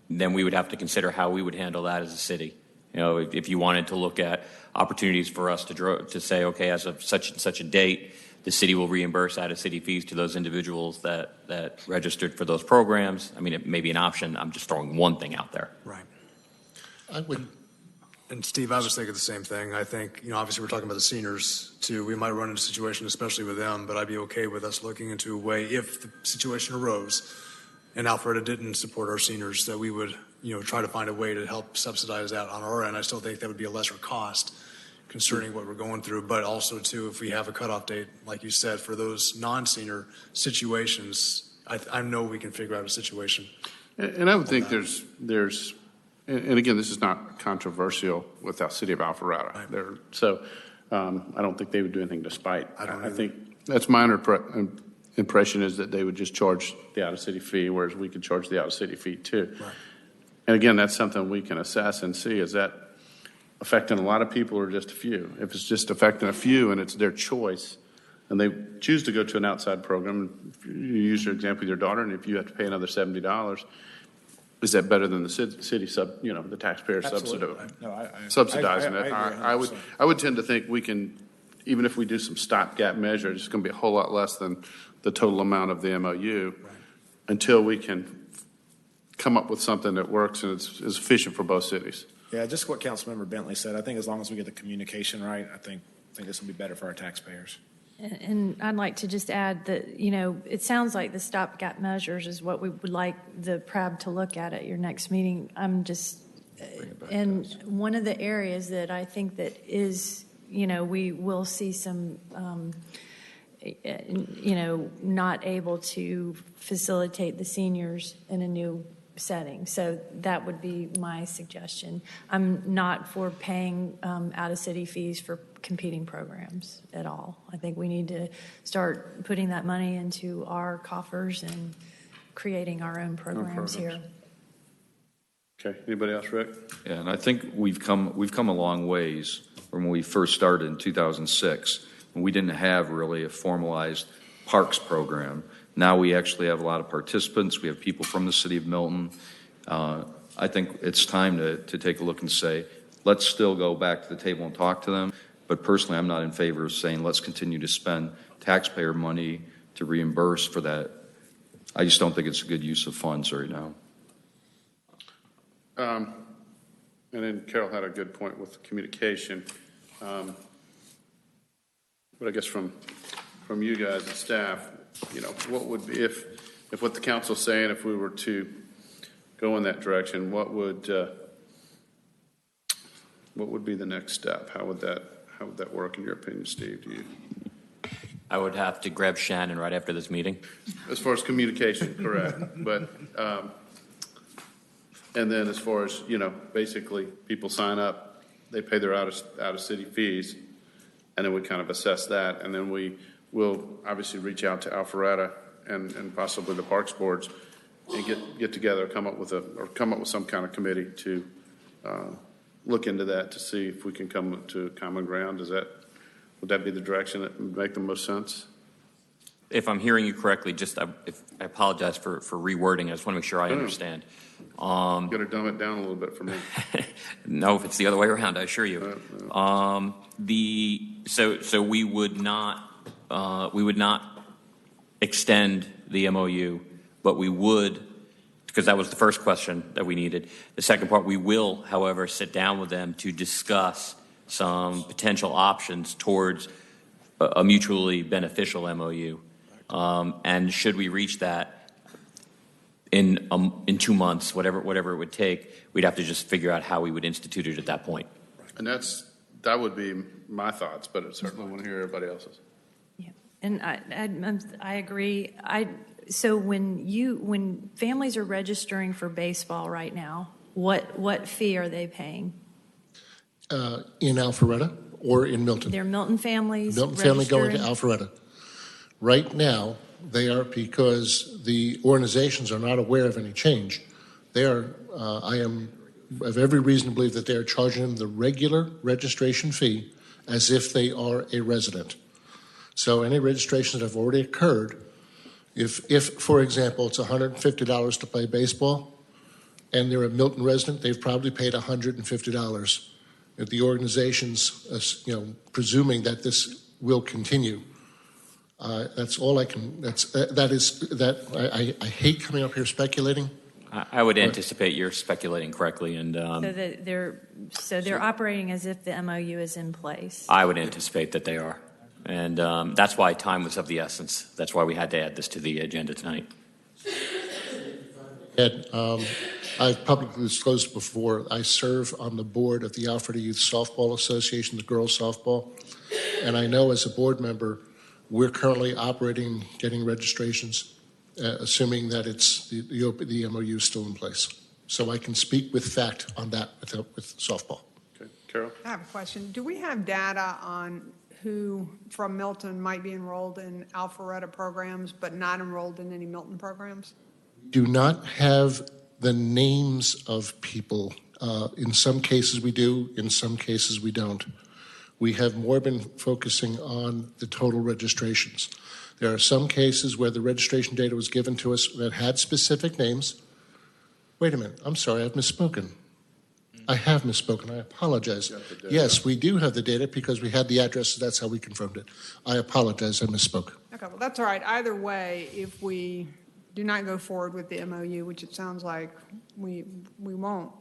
Speaker 12: then we would have to consider how we would handle that as a city. If you wanted to look at opportunities for us to say, okay, as of such and such a date, the city will reimburse out-of-city fees to those individuals that registered for those programs. I mean, it may be an option. I'm just throwing one thing out there.
Speaker 7: Right.
Speaker 14: I would.
Speaker 7: And Steve, I was thinking the same thing. I think, obviously we're talking about the seniors too. We might run into a situation, especially with them, but I'd be okay with us looking into a way, if the situation arose and Alpharetta didn't support our seniors, that we would, try to find a way to help subsidize that on our end. I still think that would be a lesser cost concerning what we're going through, but also too, if we have a cutoff date, like you said, for those non-senior situations, I know we can figure out a situation.
Speaker 2: And I would think there's, and again, this is not controversial with the city of Alpharetta. Right. So I don't think they would do anything to spite. I think that's my impression is that they would just charge the out-of-city fee, whereas we could charge the out-of-city fee too.
Speaker 7: Right.
Speaker 2: And again, that's something we can assess and see, is that affecting a lot of people or just a few? If it's just affecting a few and it's their choice, and they choose to go to an outside program, you use your example with your daughter, and if you have to pay another $70, is that better than the city the taxpayer subsidizing it? I would tend to think we can, even if we do some stopgap measures, it's going to be a whole lot less than the total amount of the MOU until we can come up with something that works and is efficient for both cities.
Speaker 16: Yeah, just what Councilmember Bentley said. I think as long as we get the communication right, I think this will be better for our taxpayers.
Speaker 9: And I'd like to just add that, it sounds like the stopgap measures is what we would like the PRAB to look at your next meeting. And one of the areas that I think that is, we will see some, not able to facilitate the seniors in a new setting. So that would be my suggestion. I'm not for paying out-of-city fees for competing programs at all. I think we need to start putting that money into our coffers and creating our own programs here.
Speaker 2: Okay. Anybody else, Rick?
Speaker 5: Yeah, and I think we've come a long ways from when we first started in 2006, when we didn't have really a formalized parks program. Now we actually have a lot of participants. We have people from the city of Milton. I think it's time to take a look and say, let's still go back to the table and talk to them. But personally, I'm not in favor of saying let's continue to spend taxpayer money to reimburse for that. I just don't think it's a good use of funds right now.
Speaker 2: And then Carol had a good point with communication. But I guess from you guys and staff, what would be, if what the council's saying, if we were to go in that direction, what would be the next step? How would that work in your opinion, Steve?
Speaker 12: I would have to grab Shannon right after this meeting.
Speaker 2: As far as communication, correct. But and then as far as basically people sign up, they pay their out of city fees, and then we kind of assess that, and then we will obviously reach out to Alpharetta and possibly the parks boards and get together, come up with some kind of committee to look into that to see if we can come to common ground. Would that be the direction that would make the most sense?
Speaker 12: if I'm hearing you correctly, I apologize for rewording. I just want to make sure I understand.
Speaker 2: Got to dumb it down a little bit for me.
Speaker 12: No, if it's the other way around, I assure you. So we would not extend the MOU, but we would, because that was the first question that we needed. The second part, we will, however, sit down with them to discuss some potential options towards a mutually beneficial MOU. And should we reach that in 2 months, whatever it would take, we'd have to just figure out how we would institute it at that point.
Speaker 2: And that would be my thoughts, but I certainly want to hear everybody else's.
Speaker 9: Yeah, and I agree. So when families are registering for baseball right now, what fee are they paying?
Speaker 14: In Alpharetta or in Milton?
Speaker 9: They're Milton families.
Speaker 14: Milton family going to Alpharetta. Right now, they are, because the organizations are not aware of any change. They are, I have every reason to believe that they are charging them the regular registration fee as if they are a resident. So any registrations that have already occurred, if for example, it's $150 to play baseball and they're a Milton resident, they've probably paid $150. If the organization's, presuming that this will continue. That's all I can. I hate coming up here speculating.
Speaker 12: I would anticipate you're speculating correctly, and
Speaker 9: so they're operating as if the MOU is in place.
Speaker 12: I would anticipate that they are, and that's why time was of the essence. That's why we had to add this to the agenda tonight.
Speaker 14: Ed, I've publicly disclosed before, I serve on the board of the Alfred Youth Softball Association, the girls softball, and I know as a board member, we're currently operating, getting registrations, assuming that it's the MOU is still in place. So I can speak with fact on that with softball.
Speaker 2: Okay, Carol?
Speaker 11: I have a question. Do we have data on who from Milton might be enrolled in Alpharetta programs but not enrolled in any Milton programs?
Speaker 14: Do not have the names of people. In some cases we do, in some cases we don't. We have more been focusing on the total registrations. There are some cases where the registration data was given to us that had specific names. Wait a minute, I'm sorry, I've misspoken. I have misspoken, I apologize. Yes, we do have the data because we had the addresses, that's how we confirmed it. I apologize, I misspoke.
Speaker 11: Okay, well, that's all right. Either way, if we do not go forward with the MOU, which it sounds like we won't,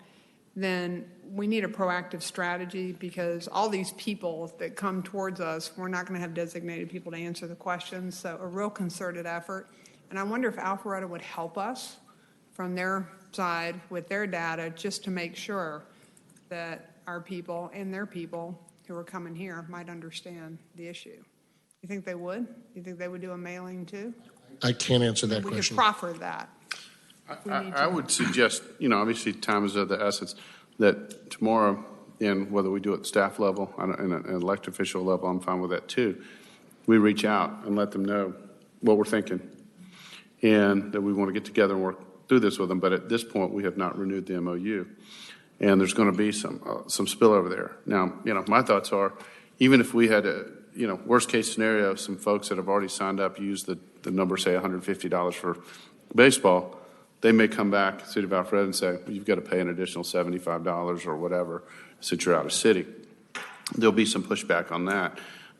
Speaker 11: then we need a proactive strategy, because all these people that come towards us, we're not going to have designated people to answer the questions, so a real concerted effort. And I wonder if Alpharetta would help us from their side with their data, just to make sure that our people and their people who are coming here might understand the issue. You think they would? You think they would do a mailing too?
Speaker 14: I can't answer that
Speaker 11: we
Speaker 14: question.
Speaker 11: could proffer that.
Speaker 2: I would suggest, obviously time is of the essence, that tomorrow, and whether we do it at the staff level, and an elected official level, I'm fine with that too, we reach out and let them know what we're thinking, and that we want to get together and work through this with them. But at this point, we have not renewed the MOU, and there's going to be some spillover there. Now, my thoughts are, even if we had a, worst case scenario, some folks that have already signed up use the number, say $150 for baseball, they may come back, City of Alpharetta, and say, well, you've got to pay an additional $75 or whatever since you're out of city. There'll be some pushback on that.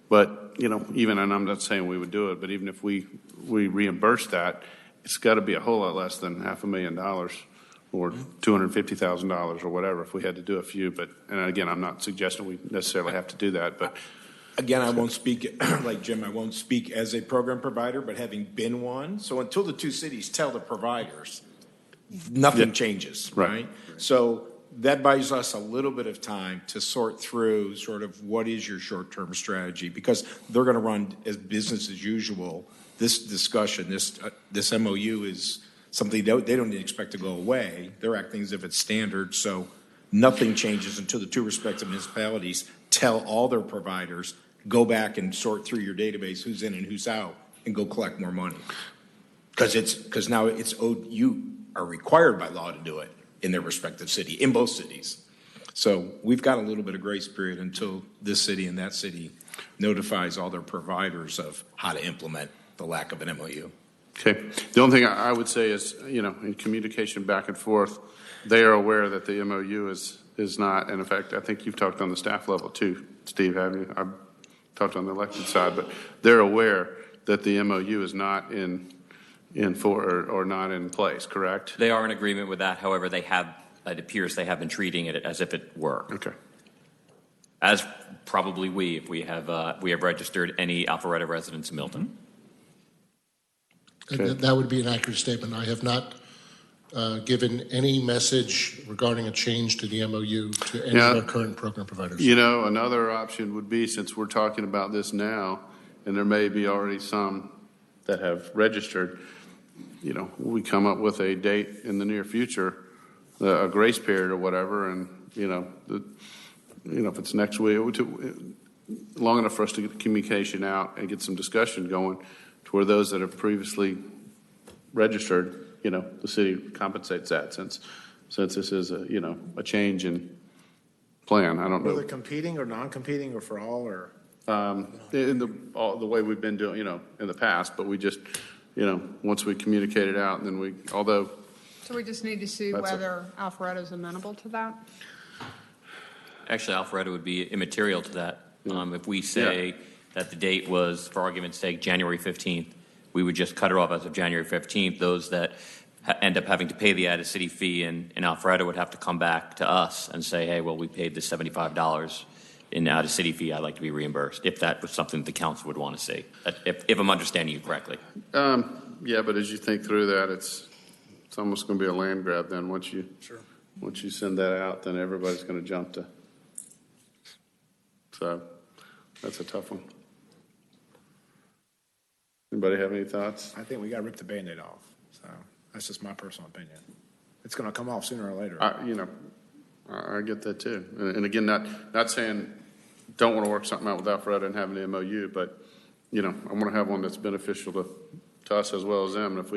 Speaker 2: But, even, and I'm not saying we would do it, but even if we reimburse that, it's got to be a whole lot less than $500,000 or $250,000 or whatever if we had to do a few. But, and again, I'm not suggesting we necessarily have to do that, but.
Speaker 15: Again, I won't speak, like Jim, I won't speak as a program provider, but having been one. So until the two cities tell the providers, nothing changes, right? So that buys us a little bit of time to sort through sort of what is your short-term strategy, because they're going to run as business as usual. This discussion, this MOU is something they don't expect to go away. They're acting as if it's standard, so nothing changes until the two respective municipalities tell all their providers, go back and sort through your database, who's in and who's out, and go collect more money. Because now it's owed, you are required by law to do it in their respective city, in both cities. So we've got a little bit of grace period until this city and that city notifies all their providers of how to implement the lack of an MOU.
Speaker 2: Okay. The only thing I would say is, in communication back and forth, they are aware that the MOU is not, and in fact, I think you've talked on the staff level too, Steve, have you? I've talked on the elected side, but they're aware that the MOU is not in for or not in place, correct?
Speaker 12: They are in agreement with that. However, it appears they have been treating it as if it were.
Speaker 2: Okay.
Speaker 12: As probably if we have registered any Alpharetta residents in Milton.
Speaker 14: Okay. That would be an accurate statement. I have not given any message regarding a change to the MOU to any of our current program providers.
Speaker 2: Another option would be, since we're talking about this now, and there may be already some that have registered, we come up with a date in the near future, a grace period or whatever, and, if it's next week, long enough for us to get the communication out and get some discussion going to where those that have previously registered, the city compensates that since this is a change in plan. I don't know.
Speaker 16: Whether competing or non-competing or for all or?
Speaker 2: In the way we've been doing, in the past, but we just, once we communicate it out, and then
Speaker 11: So we just need to see whether Alpharetta is amenable to that?
Speaker 12: Actually, Alpharetta would be immaterial to that. If we say that the date was, for argument's sake, January 15th, we would just cut it off as of January 15th. Those that end up having to pay the added city fee in Alpharetta would have to come back to us and say, hey, well, we paid the $75 in added city fee. I'd like to be reimbursed, if that was something the council would want to see, if I'm understanding you correctly.
Speaker 2: Yeah, but as you think through that, it's almost going to be a land grab then. Once you send that out, then everybody's going to jump to. So that's a tough one. Anybody have any thoughts?
Speaker 16: I think we got to rip the Band-Aid off. So that's just my personal opinion. It's going to come off sooner or later.
Speaker 2: I get that too. And again, not saying don't want to work something out with Alpharetta and have an MOU, but I want to have one that's beneficial to us as well as them. And if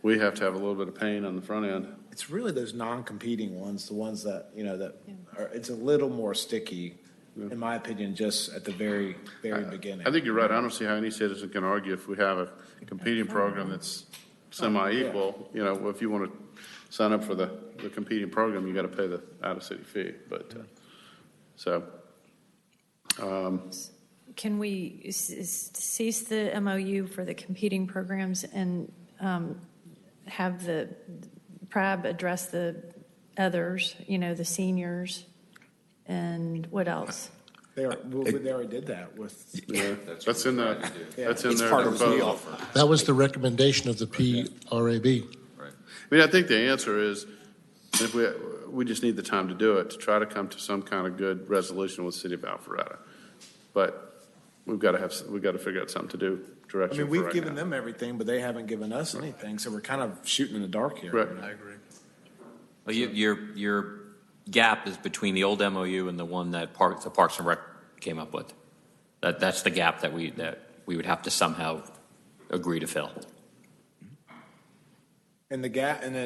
Speaker 2: we have to have a little bit of pain on the front end.
Speaker 16: It's really those non-competing ones, the ones that it's a little more sticky, in my opinion, just at the very beginning.
Speaker 2: I think you're right. I don't see how any citizen can argue if we have a competing program that's semi-equal. If you want to sign up for the competing program, you got to pay the out-of-city fee. But
Speaker 9: Can we cease the MOU for the competing programs and have the PRAB address the others, the seniors, and what else?
Speaker 16: They already did that with.
Speaker 2: That's in their proposal.
Speaker 14: That was the recommendation of the PRAB.
Speaker 2: I think the answer is if we just need the time to do it, to try to come to some kind of good resolution with the city of Alpharetta. But we've got to figure out something to do direction.
Speaker 16: We've given them everything, but they haven't given us anything, so we're kind of shooting in the dark here.
Speaker 2: Right.
Speaker 16: I agree.
Speaker 12: Well, your gap is between the old MOU and the one that the Parks and Rec came up with. That's the gap that we would have to somehow agree to fill.
Speaker 16: And the gap, and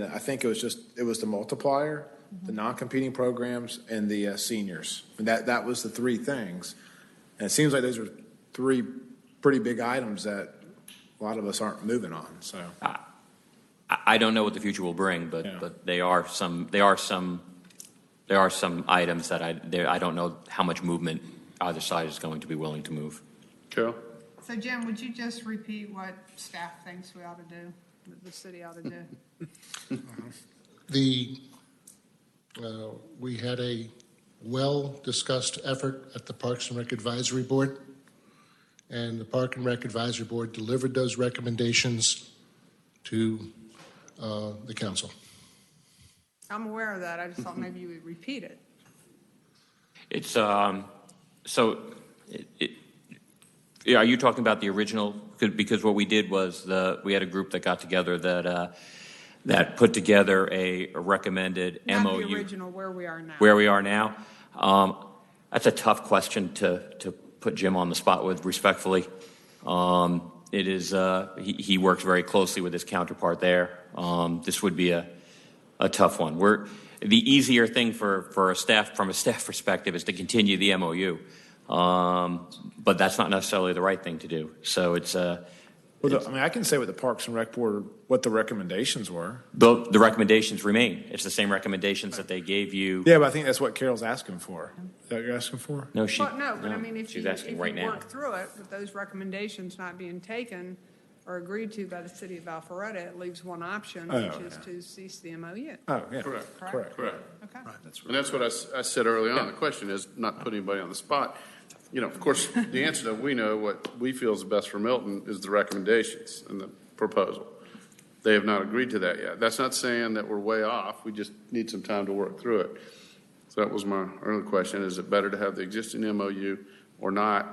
Speaker 16: I think it was the multiplier, the non-competing programs, and the seniors. And that was the three things. And it seems like those are three pretty big items that a lot of us aren't moving on. So
Speaker 12: I don't know what the future will bring, but there are some items that I don't know how much movement either side is going to be willing to move.
Speaker 2: Carol?
Speaker 11: So Jim, would you just repeat what staff thinks we ought to do, that the city ought to do?
Speaker 14: We had a well-discussed effort at the Parks and Rec Advisory Board, and the Park and Rec Advisory Board delivered those recommendations to the council.
Speaker 11: I'm aware of that. I just thought maybe you would repeat it.
Speaker 12: It's are you talking about the original? Because what we did was we had a group that got together that put together a recommended
Speaker 11: Not
Speaker 12: MOU.
Speaker 11: the original, where we are now.
Speaker 12: Where we are now? That's a tough question to put Jim on the spot with, respectfully. It is, he works very closely with his counterpart there. This would be a tough one. The easier thing from a staff perspective is to continue the MOU. But that's not necessarily the right thing to do. So it's
Speaker 16: Well, I can say what the Parks and Rec Board, what the recommendations were.
Speaker 12: The recommendations remain. It's the same recommendations that they gave you.
Speaker 16: Yeah, but I think that's what Carol's asking for. Is that what you're asking for?
Speaker 12: No, she.
Speaker 11: Well, no, but I mean, if
Speaker 12: she's
Speaker 11: you
Speaker 12: asking right now.
Speaker 11: work through it, with those recommendations not being taken or agreed to by the city of Alpharetta, it leaves one option, which is to cease the MOU.
Speaker 16: Oh, yeah.
Speaker 2: Correct.
Speaker 11: Correct?
Speaker 2: Correct.
Speaker 11: Okay.
Speaker 2: And that's what I said early on. The question is not putting anybody on the spot. You know, of course, the answer that we know what we feel is the best for Milton is the recommendations and the proposal. They have not agreed to that yet. That's not saying that we're way off. We just need some time to work through it. So that was my early question. Is it better to have the existing MOU or not?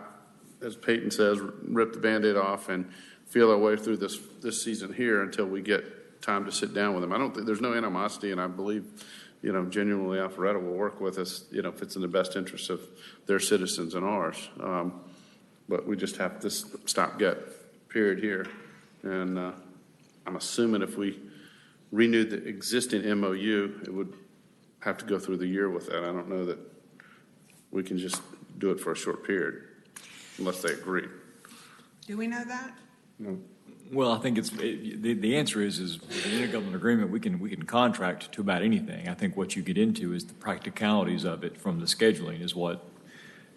Speaker 2: As Peyton says, rip the Band-Aid off and feel our way through this season here until we get time to sit down with them. I don't think there's no animosity, and I believe, you know, genuinely Alpharetta will work with us, you know, if it's in the best interest of their citizens and ours. But we just have this stopgap period here. And I'm assuming if we renewed the existing MOU, it would have to go through the year with that. I don't know that we can just do it for a short period unless they agree.
Speaker 11: Do we know that?
Speaker 2: No.
Speaker 6: Well, I think the answer is with the intergovernmental agreement, we can contract to about anything. I think what you get into is the practicalities of it from the scheduling is what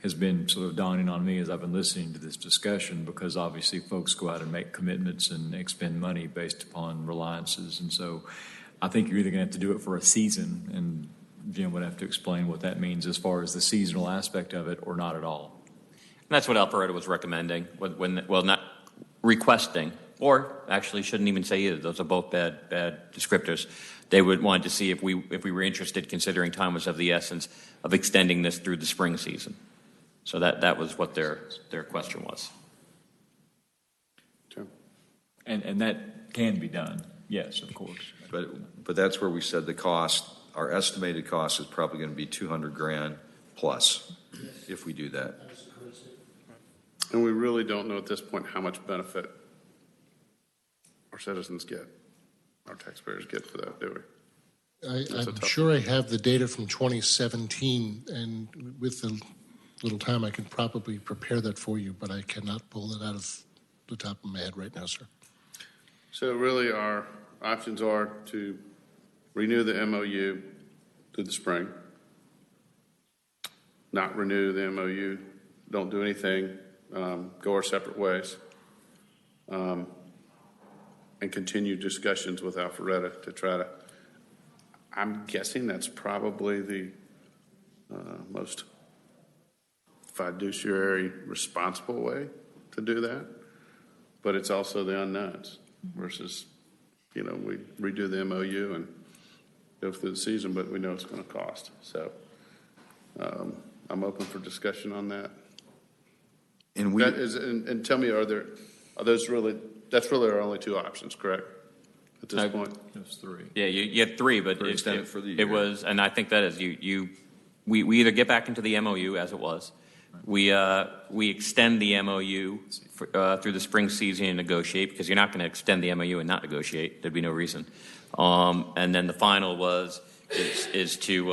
Speaker 6: has been sort of dawning on me as I've been listening to this discussion, because obviously folks go out and make commitments and expend money based upon reliances. And so I think you're either going to have to do it for a season, and Jim would have to explain what that means as far as the seasonal aspect of it, or not at all.
Speaker 12: And that's what Alpharetta was recommending, well, not requesting, or actually shouldn't even say either. Those are both bad descriptors. They would want to see if we were interested, considering time was of the essence, of extending this through the spring season. So that was what their question was.
Speaker 6: And that can be done, yes, of course.
Speaker 5: But that's where we said the cost, our estimated cost is probably going to be $200,000 plus if we do that.
Speaker 2: And we really don't know at this point how much benefit our citizens get, our taxpayers get for that, do we?
Speaker 14: I'm sure I have the data from 2017, and with the little time I can probably prepare that for you, but I cannot pull it out of the top of my head right now, sir.
Speaker 2: So really our options are to renew the MOU through the spring, not renew the MOU, don't do anything, go our separate ways, and continue discussions with Alpharetta to try to, I'm guessing that's probably the most fiduciary responsible way to do that, but it's also the unknowns versus, you know, we redo the MOU and go through the season, but we know it's going to cost. So I'm open for discussion on that. And tell me, that's really our only two options, correct? At this point?
Speaker 6: There's three.
Speaker 12: Yeah, you had three, but it was, and I think that is we either get back into the MOU as it was, we extend the MOU through the spring season and negotiate, because you're not going to extend the MOU and not negotiate. There'd be no reason. And then the final is to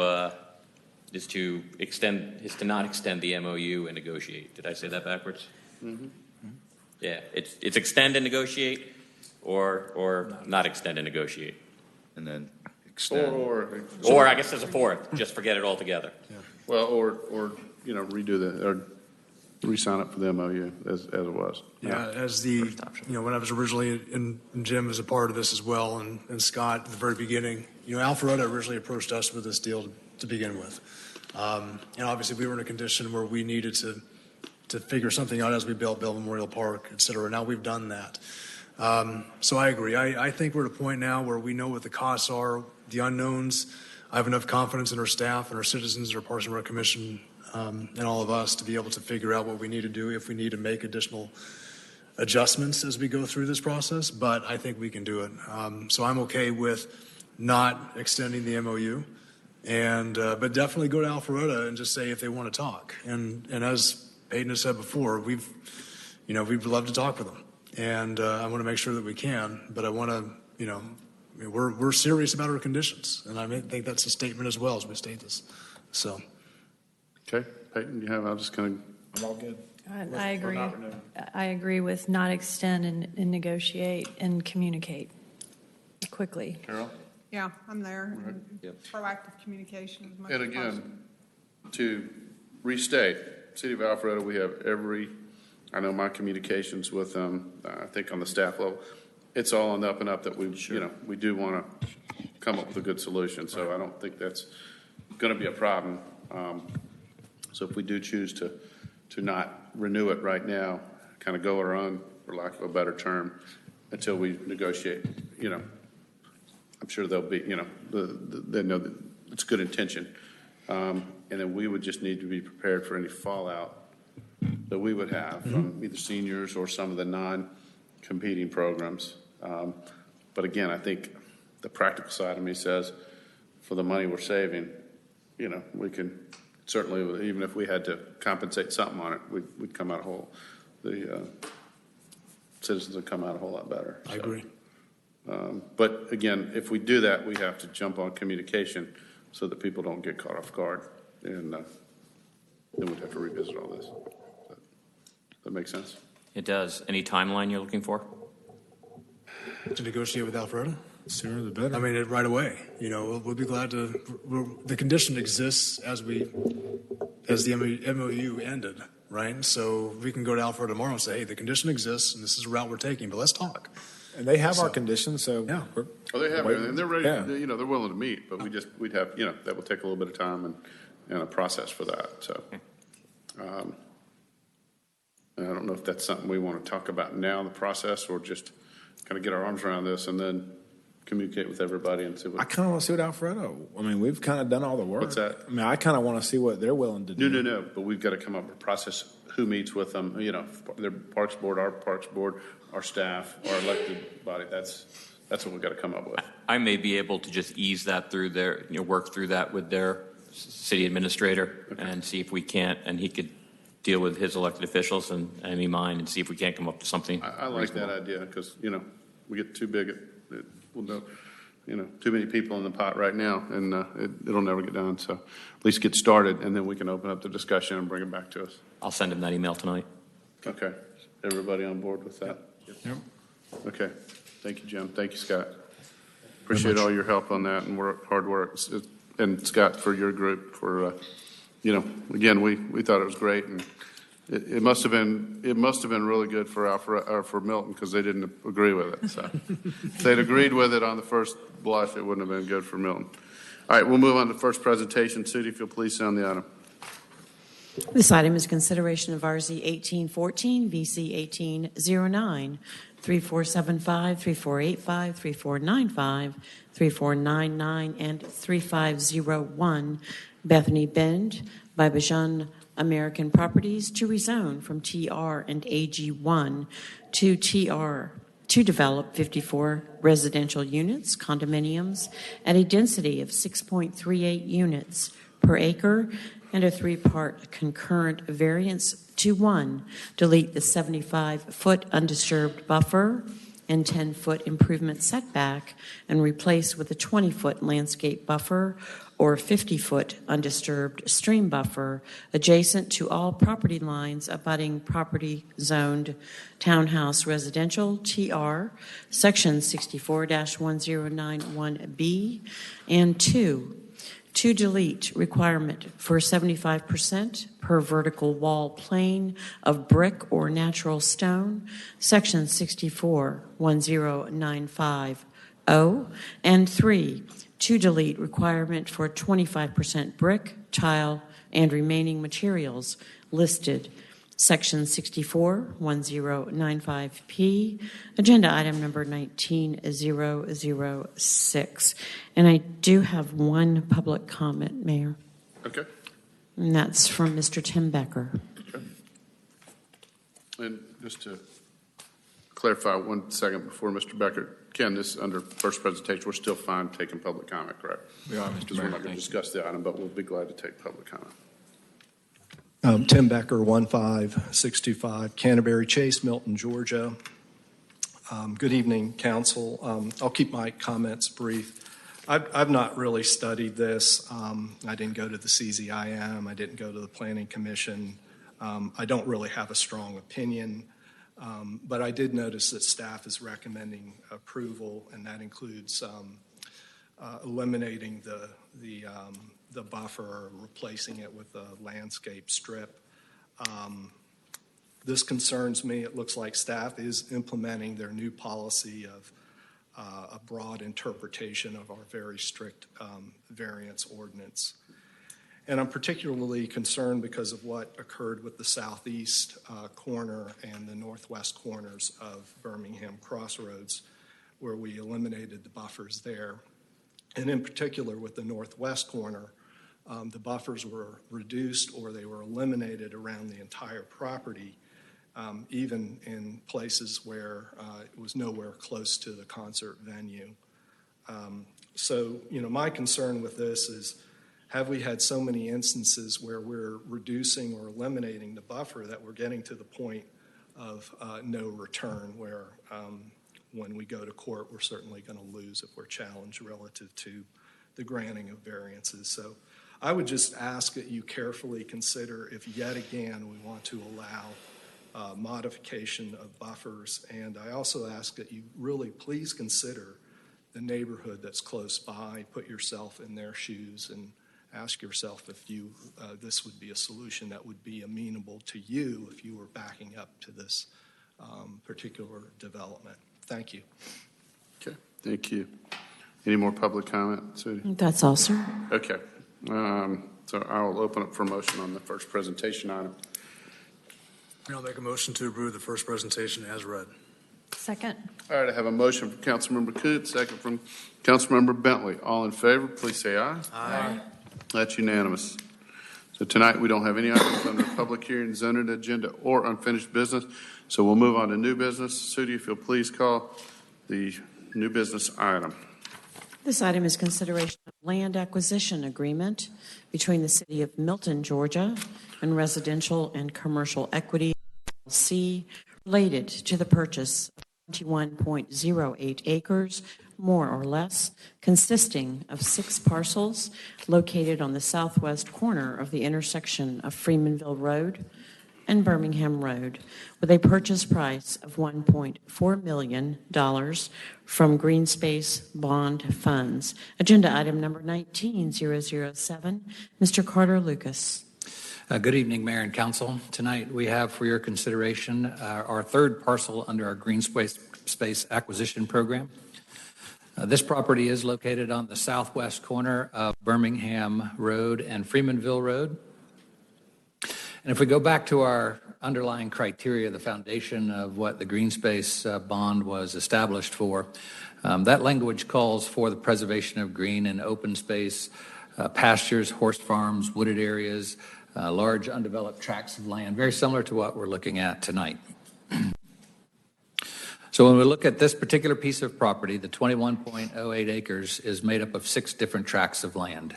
Speaker 12: not extend the MOU and negotiate. Did I say that backwards? Mm-hmm. Yeah, it's extend and negotiate, or not extend and negotiate,
Speaker 5: and then extend.
Speaker 12: Or I guess there's a fourth. Just forget it altogether.
Speaker 2: Yeah. Well, or you know, re-sign up for the MOU as it was.
Speaker 7: Yeah, when I was originally in Jim was a part of this as well, and Scott at the very beginning, Alpharetta originally approached us with this deal to begin with. And obviously we were in a condition where we needed to figure something out as we built Bell Memorial Park, et cetera. Now we've done that. So I agree. I think we're at a point now where we know what the costs are, the unknowns. I have enough confidence in our staff and our citizens, our Parks and Rec Commission, and all of us to be able to figure out what we need to do if we need to make additional adjustments as we go through this process. But I think we can do it. So I'm okay with not extending the MOU, but definitely go to Alpharetta and just say if they want to talk. And as Peyton has said before, we'd love to talk with them, and I want to make sure that we can. But I want to, we're serious about our conditions, and I think that's a statement as well as we state this. So.
Speaker 2: Okay, Peyton, I'm all good.
Speaker 9: I agree.
Speaker 16: not renew.
Speaker 9: I agree with not extend and negotiate and communicate quickly.
Speaker 2: Carol?
Speaker 11: Yeah, I'm there.
Speaker 2: Right.
Speaker 11: And proactive communication as much
Speaker 2: And
Speaker 11: as possible.
Speaker 2: again, to restate, City of Alpharetta, we have I know my communications with them, I think on the staff level, it's all on the up and up that we do want to come up with a good solution. So I don't think that's going to be a problem. So if we do choose to not renew it right now, kind of go our own, for lack of a better term, until we negotiate, I'm sure they'll be, they know that it's good intention. And then we would just need to be prepared for any fallout that we would have from either seniors or some of the non-competing programs. But again, I think the practical side of me says, for the money we're saving, we can certainly, even if we had to compensate something on it, we'd come out whole. The citizens would come out a whole lot better.
Speaker 7: I agree.
Speaker 2: But again, if we do that, we have to jump on communication so that people don't get caught off guard, and then we'd have to revisit all this. That makes sense?
Speaker 12: It does. Any timeline you're looking for?
Speaker 7: To negotiate with Alpharetta?
Speaker 16: Sooner the better.
Speaker 7: I mean, right away. We'll be glad to. The condition exists as the MOU ended, right? So we can go to Alpharetta tomorrow and say, hey, the condition exists, and this is the route we're taking, but let's talk.
Speaker 16: And they have our conditions, so
Speaker 7: yeah.
Speaker 2: They have everything, and they're ready.
Speaker 16: Yeah.
Speaker 2: They're willing to meet, but we'd have, that will take a little bit of time and a process for that. So, I don't know if that's something we want to talk about now, the process, or just kind of get our arms around this and then communicate with everybody and see what.
Speaker 16: I kind of want to see what Alfredo. I mean, we've kind of done all the work.
Speaker 2: What's that?
Speaker 16: I mean, I kind of want to see what they're willing to do.
Speaker 2: No. But we've got to come up with a process. Who meets with them? Their Parks Board, our staff, our elected body. That's what we've got to come up with.
Speaker 12: I may be able to just ease that through their, work through that with their city administrator and see if we can't, and he could deal with his elected officials and me mine and see if we can't come up with something.
Speaker 2: I like that idea because, we get too big. Too many people in the pot right now, and it'll never get done. So at least get started, and then we can open up the discussion and bring it back to us.
Speaker 12: I'll send him that email tonight.
Speaker 2: Okay. Everybody on board with that?
Speaker 16: Yep.
Speaker 2: Okay. Thank you, Jim. Thank you, Scott. Appreciate all your help on that and hard work. And Scott, for your group, for, again, we thought it was great, and it must have been really good for Milton because they didn't agree with it. So if they'd agreed with it on the first blush, it wouldn't have been good for Milton. All right, we'll move on to the first presentation. Sudi, if you'll please sound the item.
Speaker 4: This item is consideration of RZ 1814, VC 1809, 3475, 3485, 3495, 3499, and 3501 Bethany Bend by Bajan American Properties to rezone from TR and AG1 to TR to develop 54 residential units, condominiums, at a density of 6.38 units per acre and a 3-part concurrent variance to 1, delete the 75-foot undisturbed buffer and 10-foot improvement setback and replace with a 20-foot landscape buffer or 50-foot undisturbed stream buffer adjacent to all property lines abutting property zoned townhouse residential TR, section 64-1091B, and 2, to delete requirement for 75% per vertical wall plane of brick or natural stone, section 64-1095O, and 3, to delete requirement for 25% brick, tile, and remaining materials listed, section 64-1095P, agenda item number 19006. And I do have one public comment, Mayor.
Speaker 2: Okay.
Speaker 4: And that's from Mr. Tim Becker.
Speaker 2: Okay. And just to clarify 1 second before Mr. Becker, Ken, this under first presentation, we're still fine taking public comment, correct?
Speaker 16: We are, Mr.
Speaker 2: Because we're not going to discuss the item, but we'll be glad to take public comment.
Speaker 8: Tim Becker, 15625 Canterbury Chase, Milton, Georgia. Good evening, Council. I'll keep my comments brief. I've not really studied this. I didn't go to the CZIM. I didn't go to the Planning Commission. I don't really have a strong opinion, but I did notice that staff is recommending approval, and that includes eliminating the buffer or replacing it with a landscape strip. This concerns me. It looks like staff is implementing their new policy of a broad interpretation of our very strict variance ordinance. And I'm particularly concerned because of what occurred with the southeast corner and the northwest corners of Birmingham Crossroads, where we eliminated the buffers there. And in particular with the northwest corner, the buffers were reduced or they were eliminated around the entire property, even in places where it was nowhere close to the concert venue. So, my concern with this is, have we had so many instances where we're reducing or eliminating the buffer that we're getting to the point of no return, where when we go to court, we're certainly going to lose if we're challenged relative to the granting of variances. So I would just ask that you carefully consider if yet again we want to allow modification of buffers. And I also ask that you really please consider the neighborhood that's close by, put yourself in their shoes, and ask yourself if this would be a solution that would be amenable to you if you were backing up to this particular development. Thank you.
Speaker 2: Okay, thank you. Any more public comment, Sudie?
Speaker 4: That's all, sir.
Speaker 2: Okay. So I'll open up for a motion on the first presentation item.
Speaker 7: I'll make a motion to approve the first presentation as read.
Speaker 9: Second.
Speaker 2: All right, I have a motion from Councilmember Coote, second from Councilmember Bentley. All in favor, please say aye.
Speaker 9: Aye.
Speaker 2: That's unanimous. So tonight we don't have any items on the public hearing, zoning agenda, or unfinished business. So we'll move on to new business. Sudie, if you'll please call the new business item.
Speaker 4: This item is consideration of land acquisition agreement between the City of Milton, Georgia, and Residential and Commercial Equity LLC related to the purchase of 21.08 acres, more or less, consisting of 6 parcels located on the southwest corner of the intersection of Freemanville Road and Birmingham Road, with a purchase price of $1.4 million from Green Space Bond Funds. Agenda item number 19007. Mr. Carter Lucas.
Speaker 17: Good evening, Mayor and Council. Tonight we have for your consideration our third parcel under our Green Space Acquisition Program. This property is located on the southwest corner of Birmingham Road and Freemanville Road. And if we go back to our underlying criteria, the foundation of what the Green Space Bond was established for, that language calls for the preservation of green and open space, pastures, horse farms, wooded areas, large undeveloped tracts of land, very similar to what we're looking at tonight. So when we look at this particular piece of property, the 21.08 acres is made up of 6 different tracts of land.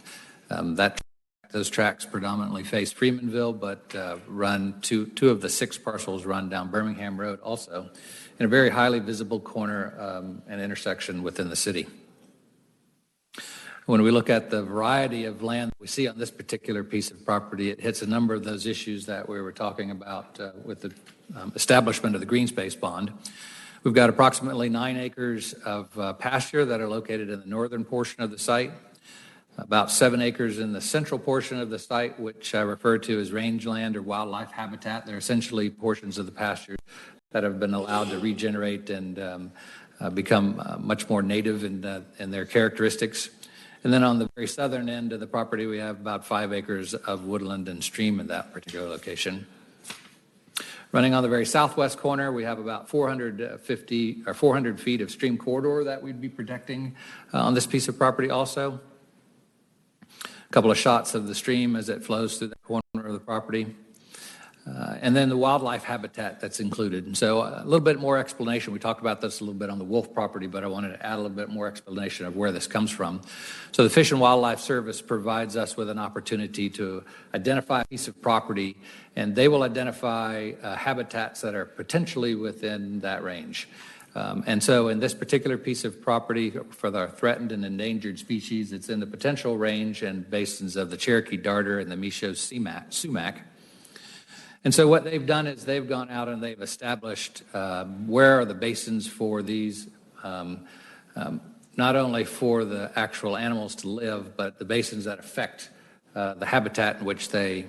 Speaker 17: Those tracts predominantly face Freemanville, but run two of the 6 parcels run down Birmingham Road also, in a very highly visible corner and intersection within the city. When we look at the variety of land we see on this particular piece of property, it hits a number of those issues that we were talking about with the establishment of the Green Space Bond. We've got approximately 9 acres of pasture that are located in the northern portion of the site, about 7 acres in the central portion of the site, which I refer to as rangeland or wildlife habitat. They're essentially portions of the pasture that have been allowed to regenerate and become much more native in their characteristics. And then on the very southern end of the property, we have about 5 acres of woodland and stream in that particular location. Running on the very southwest corner, we have about 400 feet of stream corridor that we'd be protecting on this piece of property also. A couple of shots of the stream as it flows through the corner of the property. And then the wildlife habitat that's included. And so a little bit more explanation. We talked about this a little bit on the Wolf property, but I wanted to add a little bit more explanation of where this comes from. So the Fish and Wildlife Service provides us with an opportunity to identify a piece of property, and they will identify habitats that are potentially within that range. And so in this particular piece of property for the threatened and endangered species, it's in the potential range and basins of the Cherokee darter and the Micho sumac. And so what they've done is they've gone out and they've established where are the basins for these, not only for the actual animals to live, but the basins that affect the habitat in which they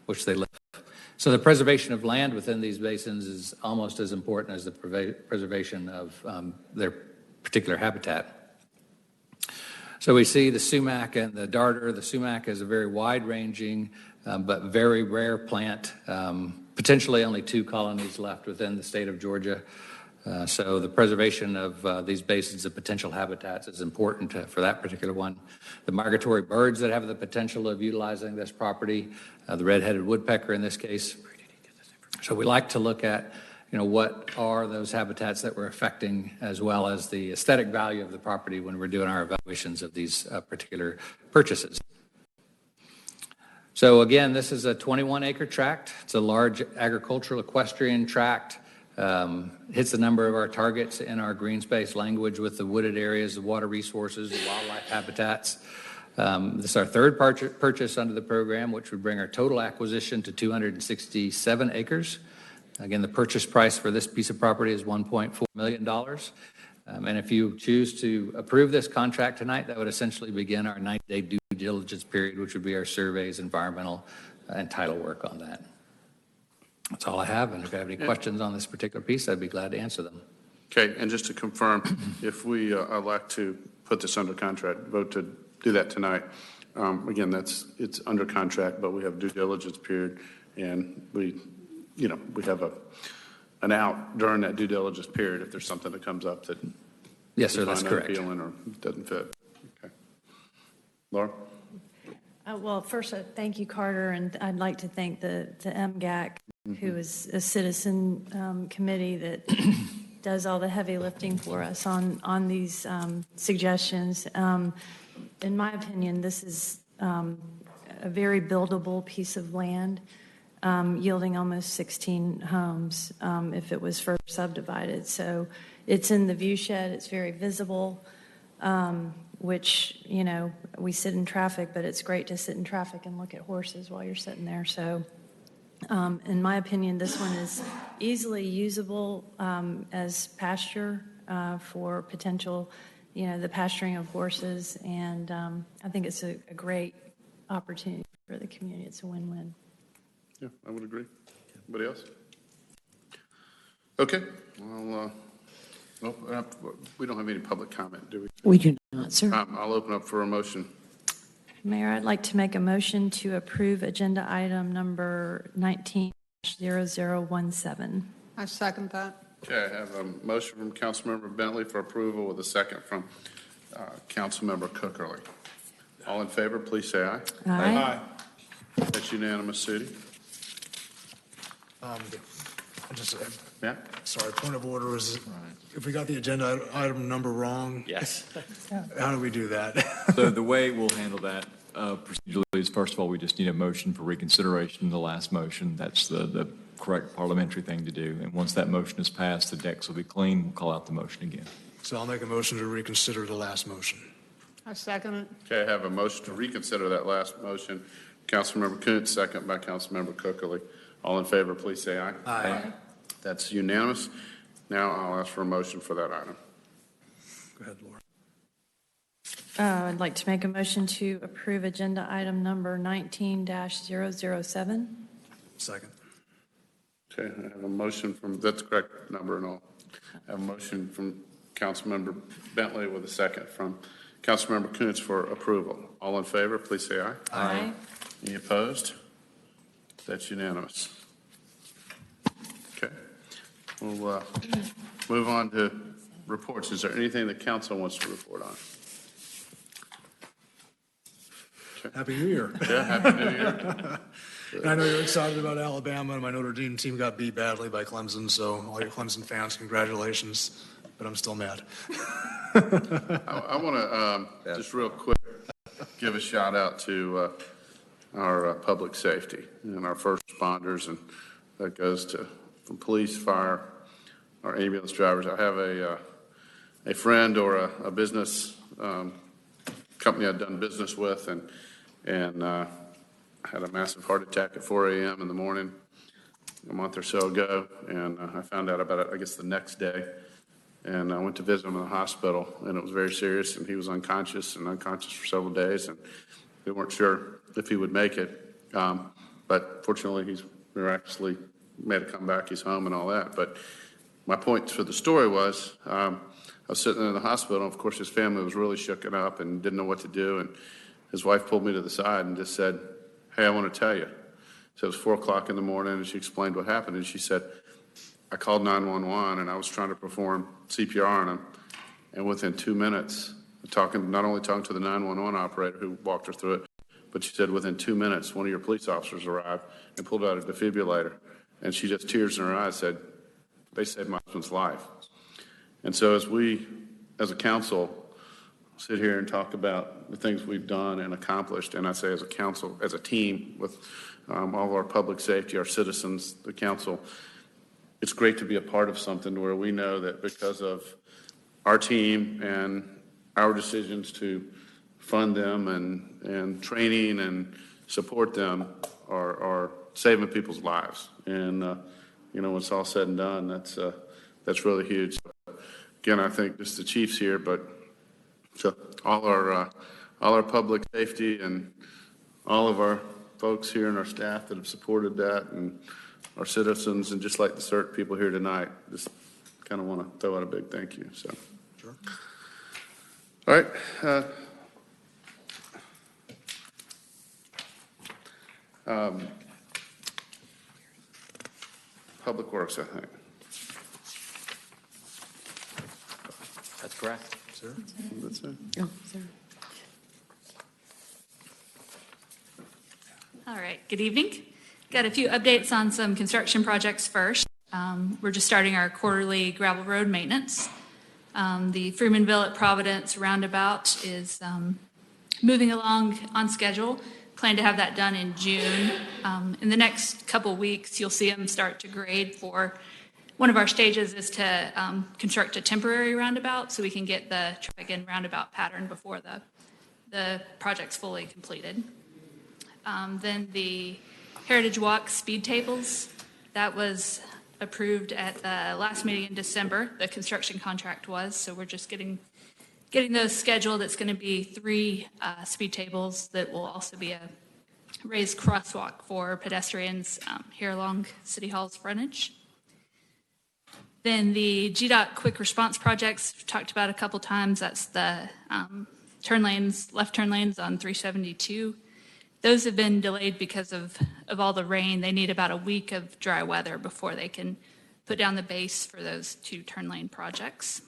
Speaker 17: live. So the preservation of land within these basins is almost as important as the preservation of their particular habitat. So we see the sumac and the darter. The sumac is a very wide-ranging but very rare plant, potentially only 2 colonies left within the state of Georgia. So the preservation of these basins of potential habitats is important for that particular one. The migratory birds that have the potential of utilizing this property, the red-headed woodpecker in this case. So we like to look at, what are those habitats that we're affecting, as well as the aesthetic value of the property when we're doing our evaluations of these particular purchases. So again, this is a 21-acre tract. It's a large agricultural equestrian tract. Hits a number of our targets in our green space language with the wooded areas, the water resources, the wildlife habitats. This is our third purchase under the program, which would bring our total acquisition to 267 acres. Again, the purchase price for this piece of property is $1.4 million. And if you choose to approve this contract tonight, that would essentially begin our 90-day due diligence period, which would be our surveys, environmental, and title work on that. That's all I have, and if you have any questions on this particular piece, I'd be glad to answer them.
Speaker 2: Okay, and just to confirm, if we elect to put this under contract, vote to do that tonight, again, it's under contract, but we have due diligence period, and we have an out during that due diligence period if there's something that comes up that
Speaker 17: yes, sir, that's correct,
Speaker 2: unappealing or doesn't fit. Okay, Laura.
Speaker 9: Well, first, thank you, Carter, and I'd like to thank the MGAC, who is a citizen committee that does all the heavy lifting for us on these suggestions. In my opinion, this is a very buildable piece of land, yielding almost 16 homes if it was further subdivided. So it's in the view shed. It's very visible, which, we sit in traffic, but it's great to sit in traffic and look at horses while you're sitting there. So in my opinion, this one is easily usable as pasture for potential, the pasturing of horses. And I think it's a great opportunity for the community. It's a win-win.
Speaker 2: Yeah, I would agree. Anybody else? Okay. Well, we don't have any public comment, do we?
Speaker 4: We do not, sir.
Speaker 2: I'll open up for a motion.
Speaker 9: Mayor, I'd like to make a motion to approve agenda item number 19-0017.
Speaker 11: I second that.
Speaker 2: Okay, I have a motion from Councilmember Bentley for approval with a second from Councilmember Cookerly. All in favor, please say aye.
Speaker 9: Aye.
Speaker 2: That's unanimous, Sudi. Yeah.
Speaker 7: Sorry, point of order is, if we got the agenda item number wrong.
Speaker 12: Yes.
Speaker 7: How do we do that?
Speaker 6: So the way we'll handle that procedurally is, first of all, we just need a motion for reconsideration of the last motion. That's the correct parliamentary thing to do. And once that motion is passed, the decks will be clean. We'll call out the motion again.
Speaker 7: So I'll make a motion to reconsider the last motion.
Speaker 11: I second it.
Speaker 2: Okay, I have a motion to reconsider that last motion. Councilmember Kuntz, second by Councilmember Cookerly. All in favor, please say aye.
Speaker 7: Aye.
Speaker 2: That's unanimous. Now I'll ask for a motion for that item.
Speaker 7: Go ahead, Laura.
Speaker 9: I'd like to make a motion to approve agenda item number 19-007.
Speaker 7: Second.
Speaker 2: Okay, I have a motion from, that's the correct number and all. I have a motion from Councilmember Bentley with a second from Councilmember Kuntz for approval. All in favor, please say aye.
Speaker 9: Aye.
Speaker 2: Any opposed? That's unanimous. Okay. We'll move on to reports. Is there anything the council wants to report on? Okay.
Speaker 7: Happy New Year.
Speaker 2: Yeah, Happy New Year.
Speaker 7: And I know you're excited about Alabama, and my Notre Dame team got beat badly by Clemson, so all your Clemson fans, congratulations, but I'm still mad.
Speaker 2: I want to just real quick give a shout out to our public safety and our first responders, and that goes to from police, fire, our ambulance drivers. I have a friend or a business company I've done business with, and had a massive heart attack at 4 a.m. in the morning. a month or so ago, and I found out about it, I guess, the next day. And I went to visit him in the hospital, and it was very serious, and he was unconscious for several days, and we weren't sure if he would make it. But fortunately, he's miraculously made a comeback. He's home and all that. But my point for the story was, I was sitting in the hospital, and of course, his family was really shooken up and didn't know what to do. And his wife pulled me to the side and just said, "Hey, I want to tell you." So it was 4 o'clock in the morning, and she explained what happened. And she said, "I called 911, and I was trying to perform CPR on him. And within 2 minutes, not only talking to the 911 operator who walked her through it, but she said within 2 minutes, one of your police officers arrived and pulled out a defibrillator." And she just, tears in her eyes, said, "They saved my husband's life." And so as we, as a council, sit here and talk about the things we've done and accomplished, and I say as a council, as a team with all of our public safety, our citizens, the council, it's great to be a part of something where we know that because of our team and our decisions to fund them and training and support them are saving people's lives. And, when it's all said and done, that's really huge. So, again, I think just the chief's here, but so all our public safety and all of our folks here and our staff that have supported that, and our citizens, and just like the CERT people here tonight, just kind of want to throw out a big thank you. So,
Speaker 7: Sure.
Speaker 2: All right. Public Works, I think.
Speaker 12: That's correct.
Speaker 2: Sir? That's it.
Speaker 4: Oh, sir.
Speaker 18: All right, good evening. Got a few updates on some construction projects first. We're just starting our quarterly gravel road maintenance. The Freemanville at Providence roundabout is moving along on schedule. Plan to have that done in June. In the next couple weeks, you'll see them start to grade for one of our stages is to construct a temporary roundabout so we can get the traffic and roundabout pattern before the project's fully completed. Then the Heritage Walk speed tables, that was approved at the last meeting in December. The construction contract was, so we're just getting those scheduled. It's going to be 3 speed tables that will also be a raised crosswalk for pedestrians here along City Hall's frontage. Then the GDOT quick response projects, we've talked about a couple times. That's the turn lanes, left turn lanes on 372. Those have been delayed because of all the rain. They need about a week of dry weather before they can put down the base for those 2 turn lane projects.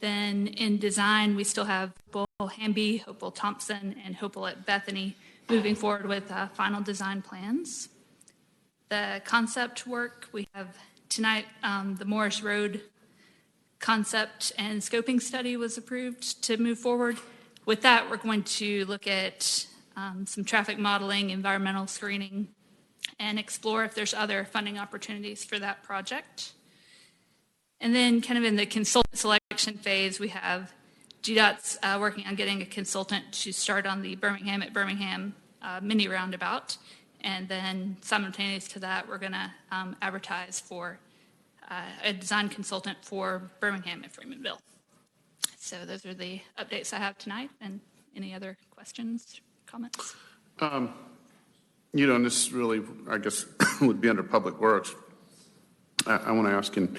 Speaker 18: Then in design, we still have Hopewell Hamby, Hopewell Thompson, and Hopewell at Bethany moving forward with final design plans. The concept work, we have tonight, the Morris Road concept and scoping study was approved to move forward. With that, we're going to look at some traffic modeling, environmental screening, and explore if there's other funding opportunities for that project. And then kind of in the consultant selection phase, we have GDOT's working on getting a consultant to start on the Birmingham at Birmingham mini roundabout. And then simultaneous to that, we're going to advertise for a design consultant for Birmingham at Freemanville. So those are the updates I have tonight. And any other questions, comments?
Speaker 2: And this really, I guess, would be under Public Works. I want to ask, and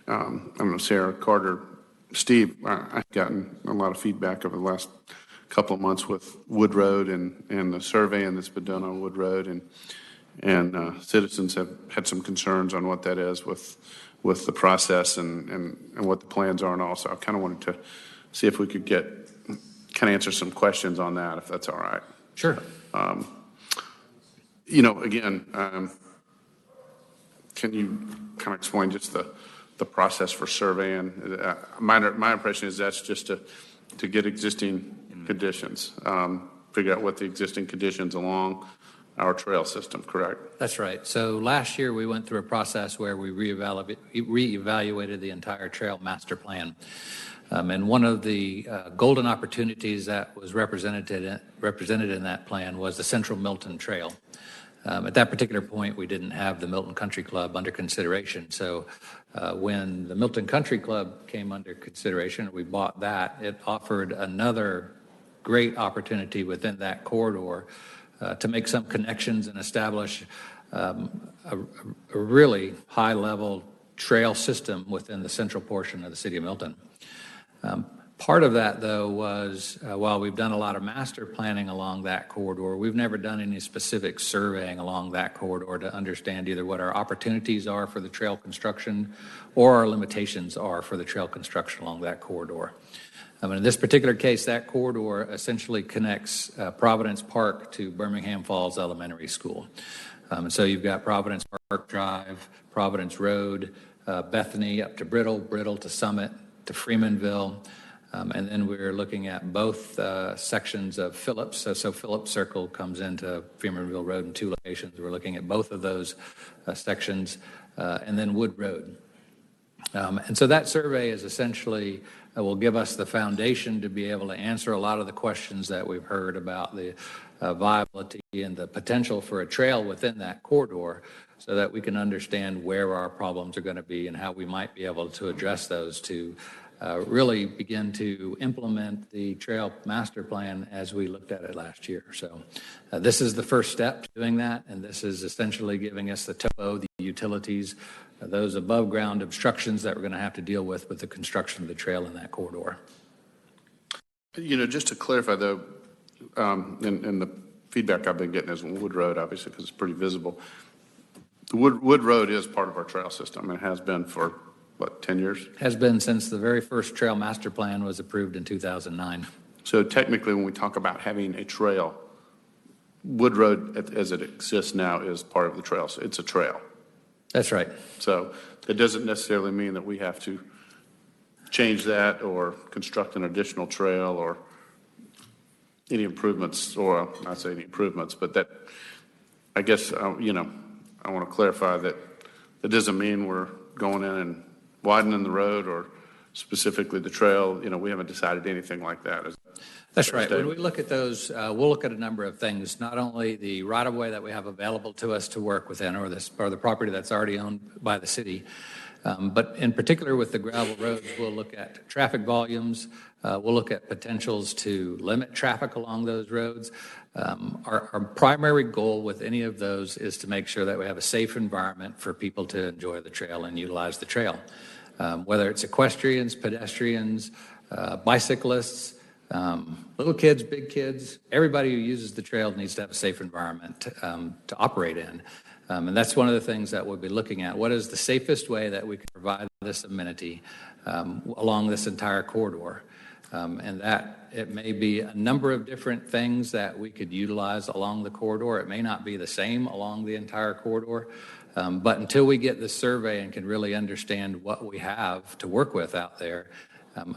Speaker 2: I'm going to Sarah, Carter, Steve, I've gotten a lot of feedback over the last couple of months with Wood Road and the surveying that's been done on Wood Road, and citizens have had some concerns on what that is with the process and what the plans are, and also I kind of wanted to see if we could answer some questions on that, if that's all right.
Speaker 17: Sure.
Speaker 2: Again, can you kind of explain just the process for surveying? My impression is that's just to get existing conditions, figure out what the existing conditions along our trail system, correct?
Speaker 17: That's right. So last year we went through a process where we reevaluated the entire trail master plan. And one of the golden opportunities that was represented in that plan was the Central Milton Trail. At that particular point, we didn't have the Milton Country Club under consideration. So when the Milton Country Club came under consideration, we bought that. It offered another great opportunity within that corridor to make some connections and establish a really high-level trail system within the central portion of the city of Milton. Part of that, though, was while we've done a lot of master planning along that corridor, we've never done any specific surveying along that corridor to understand either what our opportunities are for the trail construction or our limitations are for the trail construction along that corridor. In this particular case, that corridor essentially connects Providence Park to Birmingham Falls Elementary School. So you've got Providence Park Drive, Providence Road, Bethany up to Brittle, Brittle to Summit, to Freemanville, and then we're looking at both sections of Phillips. So Phillips Circle comes into Freemanville Road in two locations. We're looking at both of those sections, and then Wood Road. And so that survey is essentially will give us the foundation to be able to answer a lot of the questions that we've heard about the viability and the potential for a trail within that corridor, so that we can understand where our problems are going to be and how we might be able to address those to really begin to implement the trail master plan as we looked at it last year. So this is the first step to doing that, and this is essentially giving us the topo, the utilities, those above ground obstructions that we're going to have to deal with the construction of the trail in that corridor.
Speaker 2: Just to clarify though, and the feedback I've been getting is on Wood Road, obviously, because it's pretty visible. The Wood Road is part of our trail system. It has been for, 10 years?
Speaker 17: Has been since the very first trail master plan was approved in 2009.
Speaker 2: So technically, when we talk about having a trail, Wood Road, as it exists now, is part of the trail. So it's a trail.
Speaker 17: That's right.
Speaker 2: So it doesn't necessarily mean that we have to change that or construct an additional trail or any improvements, or not say any improvements, but that, I guess, I want to clarify that doesn't mean we're going in and widening the road or specifically the trail. We haven't decided anything like that.
Speaker 17: That's right. When we look at those, we'll look at a number of things, not only the right-of-way that we have available to us to work within or the property that's already owned by the city, but in particular with the gravel roads, we'll look at traffic volumes, we'll look at potentials to limit traffic along those roads. Our primary goal with any of those is to make sure that we have a safe environment for people to enjoy the trail and utilize the trail, whether it's equestrians, pedestrians, bicyclists, little kids, big kids. Everybody who uses the trail needs to have a safe environment to operate in. And that's one of the things that we'll be looking at. What is the safest way that we can provide this amenity along this entire corridor? And that it may be a number of different things that we could utilize along the corridor. It may not be the same along the entire corridor. But until we get the survey and can really understand what we have to work with out there,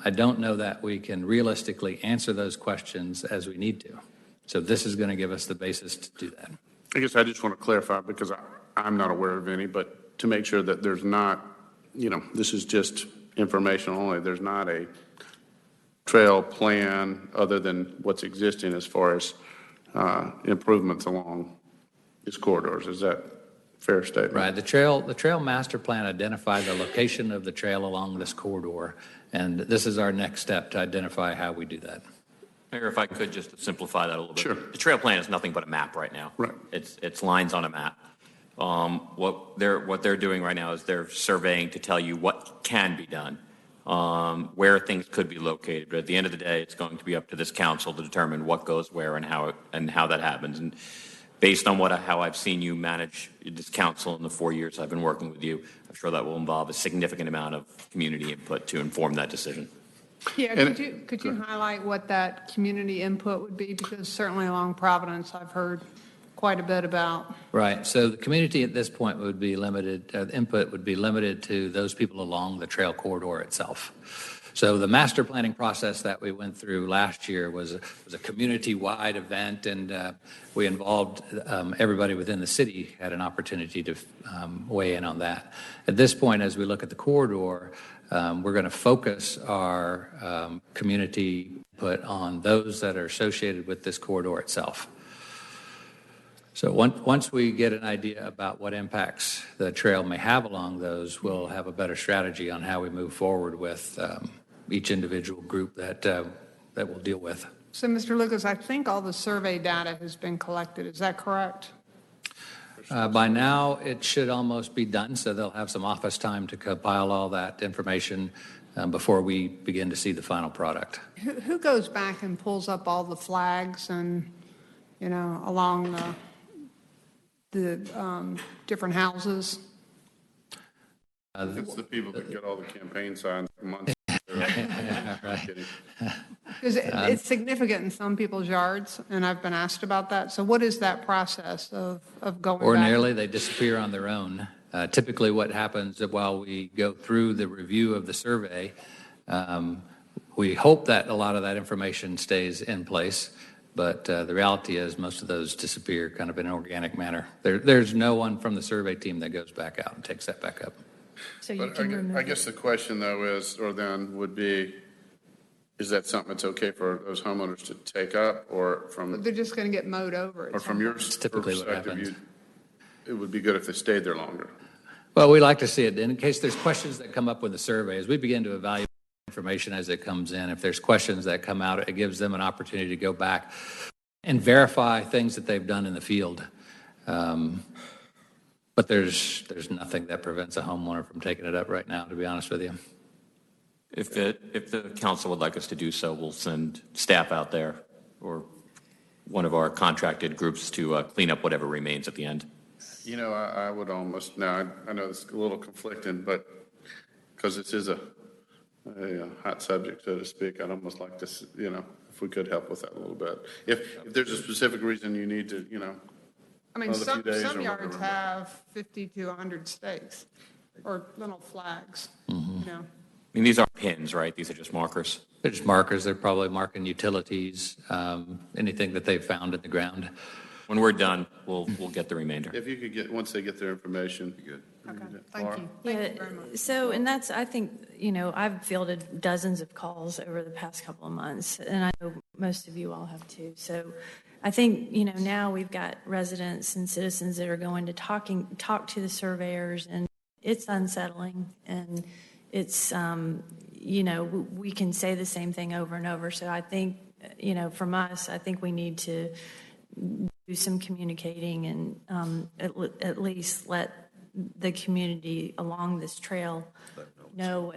Speaker 17: I don't know that we can realistically answer those questions as we need to. So this is going to give us the basis to do that.
Speaker 2: I guess I just want to clarify, because I'm not aware of any, but to make sure that there's not, this is just information only. There's not a trail plan other than what's existing as far as improvements along these corridors. Is that a fair statement?
Speaker 17: Right. The trail master plan identified the location of the trail along this corridor, and this is our next step to identify how we do that.
Speaker 12: Mayor, if I could just simplify that a little bit.
Speaker 2: Sure.
Speaker 12: The trail plan is nothing but a map right now.
Speaker 2: Right.
Speaker 12: It's lines on a map. What they're doing right now is they're surveying to tell you what can be done, where things could be located. But at the end of the day, it's going to be up to this council to determine what goes where and how that happens. And based on how I've seen you manage this council in the 4 years I've been working with you, I'm sure that will involve a significant amount of community input to inform that decision.
Speaker 11: Yeah, could you highlight what that community input would be? Because certainly along Providence, I've heard quite a bit about.
Speaker 17: Right. So the community at this point would be limited, input would be limited to those people along the trail corridor itself. So the master planning process that we went through last year was a community-wide event, and we involved everybody within the city had an opportunity to weigh in on that. At this point, as we look at the corridor, we're going to focus our community input on those that are associated with this corridor itself. So once we get an idea about what impacts the trail may have along those, we'll have a better strategy on how we move forward with each individual group that we'll deal with.
Speaker 11: So, Mr. Lucas, I think all the survey data has been collected. Is that correct?
Speaker 17: By now, it should almost be done, so they'll have some office time to compile all that information before we begin to see the final product.
Speaker 11: Who goes back and pulls up all the flags and, along the different houses?
Speaker 2: It's the people that get all the campaign signs for months.
Speaker 17: Right.
Speaker 11: Because it's significant in some people's yards, and I've been asked about that. So what is that process of going back?
Speaker 17: Ordinarily, they disappear on their own. Typically, what happens while we go through the review of the survey, we hope that a lot of that information stays in place, but the reality is most of those disappear kind of in an organic manner. There's no one from the survey team that goes back out and takes that back up.
Speaker 9: So you
Speaker 2: But
Speaker 9: can remove
Speaker 2: I guess the question, though, would be, is that something that's okay for those homeowners to take up, or from...
Speaker 11: They're just going to get mowed over.
Speaker 2: Or from your
Speaker 17: typically what
Speaker 2: perspective,
Speaker 17: happens.
Speaker 2: it would be good if they stayed there longer.
Speaker 17: Well, we like to see it. In case there's questions that come up with the survey, as we begin to evaluate information as it comes in, if there's questions that come out, it gives them an opportunity to go back and verify things that they've done in the field. But there's nothing that prevents a homeowner from taking it up right now, to be honest with you.
Speaker 12: If the council would like us to do so, we'll send staff out there or one of our contracted groups to clean up whatever remains at the end.
Speaker 2: I would almost, now, I know it's a little conflicting, but because this is a hot subject, so to speak, I'd almost like to, if we could help with that a little bit. If there's a specific reason you need to,
Speaker 11: I mean,
Speaker 2: another few days
Speaker 11: some
Speaker 2: or
Speaker 11: yards
Speaker 2: whatever.
Speaker 11: have 50 to 100 stakes or little flags,
Speaker 12: I mean, these aren't pins, right? These are just markers.
Speaker 17: They're just markers. They're probably marking utilities, anything that they've found in the ground.
Speaker 12: When we're done, we'll get the remainder.
Speaker 2: If you could get, once they get their information. Good.
Speaker 11: Okay, thank you.
Speaker 9: Yeah,
Speaker 11: Thank you very much.
Speaker 9: so, and that's, I think, I've fielded dozens of calls over the past couple of months, and I know most of you all have too. So I think, now we've got residents and citizens that are going to talk to the surveyors, and it's unsettling, and it's, we can say the same thing over and over. So I think, from us, I think we need to do some communicating and at least let the community along this trail know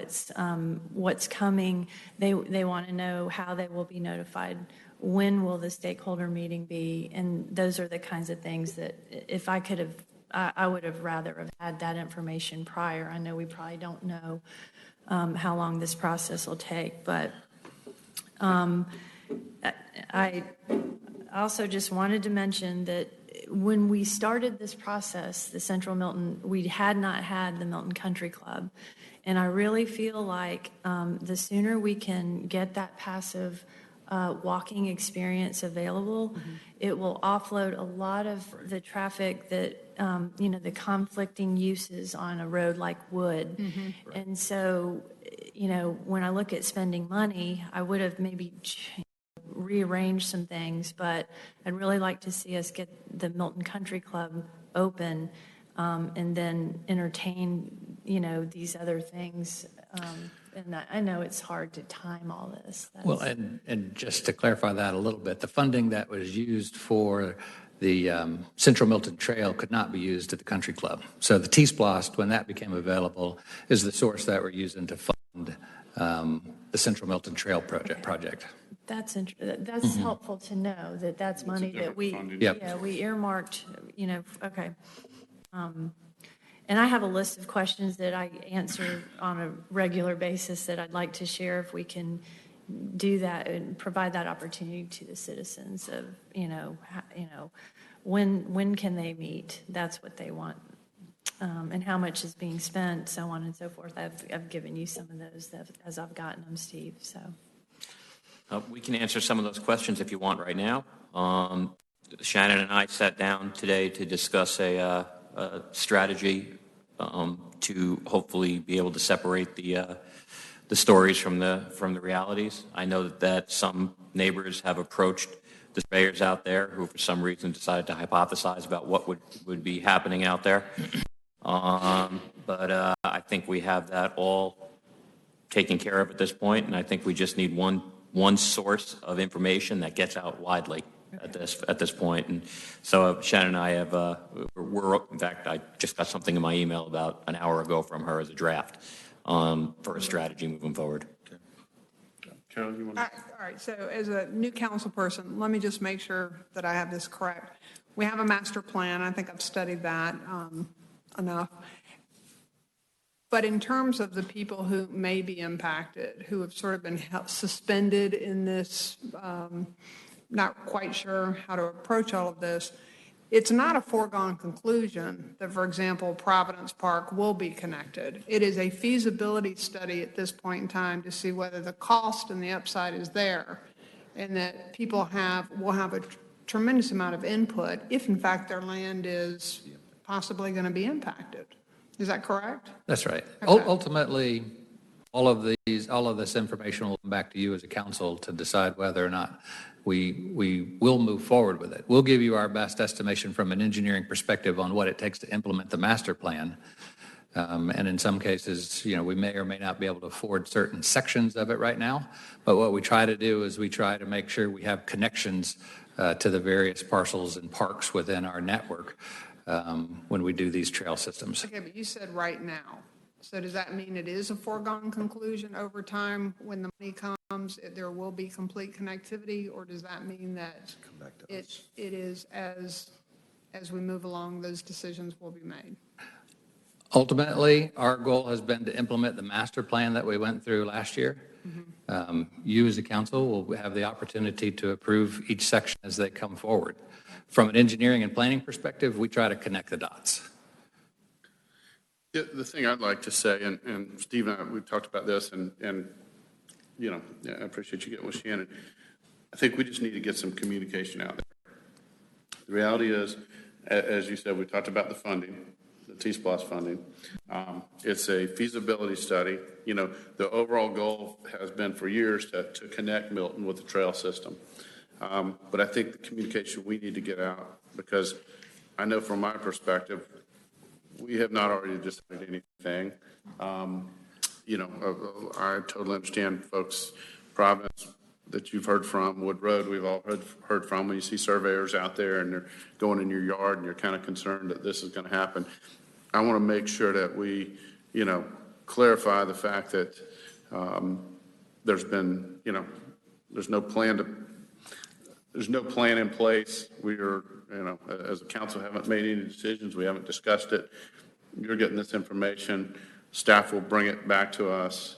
Speaker 9: what's coming. They want to know how they will be notified. When will the stakeholder meeting be? And those are the kinds of things that if I could have, I would have rather have had that information prior. I know we probably don't know how long this process will take, but I also just wanted to mention that when we started this process, the Central Milton, we had not had the Milton Country Club. And I really feel like the sooner we can get that passive walking experience available, it will offload a lot of the traffic that, the conflicting uses on a road like Wood. And so, when I look at spending money, I would have maybe rearrange some things, but I'd really like to see us get the Milton Country Club open and then entertain, these other things. And I know it's hard to time all this.
Speaker 17: Well, and just to clarify that a little bit, the funding that was used for the Central Milton Trail could not be used at the country club. So the T-Splost, when that became available, is the source that we're using to fund the Central Milton Trail project.
Speaker 9: That's helpful to know that that's money that we we earmarked. Okay. And I have a list of questions that I answer on a regular basis that I'd like to share if we can do that and provide that opportunity to the citizens of when can they meet? That's what they want. And how much is being spent, so on and so forth. I've given you some of those as I've gotten them, Steve. So.
Speaker 12: We can answer some of those questions if you want right now. Shannon and I sat down today to discuss a strategy to hopefully be able to separate the stories from the realities. I know that some neighbors have approached the surveyors out there who, for some reason, decided to hypothesize about what would be happening out there. But I think we have that all taken care of at this point, and I think we just need one source of information that gets out widely at this point. And so Shannon and I have in fact, I just got something in my email about an hour ago from her as a draft for a strategy moving forward.
Speaker 2: Carol, you want
Speaker 11: All right, so as a new council person, let me just make sure that I have this correct. We have a master plan. I think I've studied that enough. But in terms of the people who may be impacted, who have sort of been suspended in this, not quite sure how to approach all of this, it's not a foregone conclusion that, for example, Providence Park will be connected. It is a feasibility study at this point in time to see whether the cost and the upside is there, and that people will have a tremendous amount of input if, in fact, their land is possibly going to be impacted. Is that correct?
Speaker 17: That's right.
Speaker 11: Okay.
Speaker 17: Ultimately, all of this information will come back to you as a council to decide whether or not we will move forward with it. We'll give you our best estimation from an engineering perspective on what it takes to implement the master plan. And in some cases, we may or may not be able to afford certain sections of it right now. But what we try to do is we try to make sure we have connections to the various parcels and parks within our network when we do these trail systems.
Speaker 11: Okay, but you said right now. So does that mean it is a foregone conclusion over time when the money comes, there will be complete connectivity? Or does that mean that it is as we move along, those decisions will be made?
Speaker 17: Ultimately, our goal has been to implement the master plan that we went through last year. You as a council will have the opportunity to approve each section as they come forward. From an engineering and planning perspective, we try to connect the dots.
Speaker 2: Yeah, the thing I'd like to say, and Steve and I, we've talked about this, and I appreciate you getting with Shannon. I think we just need to get some communication out there. The reality is, as you said, we talked about the funding, the T-SPLOST funding. It's a feasibility study. The overall goal has been for years to connect Milton with the trail system. But I think the communication we need to get out, because I know from my perspective, we have not already decided anything. I totally understand folks, Providence, that you've heard from, Wood Road, we've all heard from. When you see surveyors out there and they're going in your yard and you're kind of concerned that this is going to happen, I want to make sure that we, clarify the fact that there's been, there's no plan in place. We are, as a council, haven't made any decisions. We haven't discussed it. You're getting this information. Staff will bring it back to us.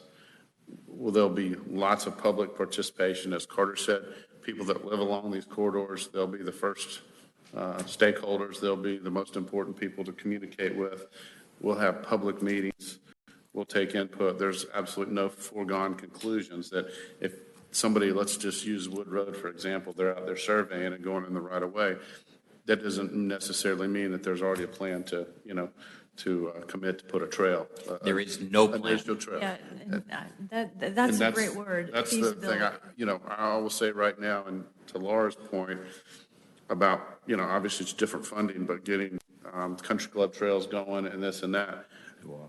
Speaker 2: Well, there'll be lots of public participation. As Carter said, people that live along these corridors, they'll be the first stakeholders. They'll be the most important people to communicate with. We'll have public meetings. We'll take input. There's absolutely no foregone conclusions that if somebody, let's just use Wood Road, for example, they're out there surveying and going in the right of way. That doesn't necessarily mean that there's already a plan to commit to put a trail.
Speaker 12: There is no plan.
Speaker 2: There's no trail.
Speaker 9: Yeah, that's a great word.
Speaker 2: That's the thing. I will say right now, and to Laura's point about, obviously it's different funding, but getting country club trails going and this and that,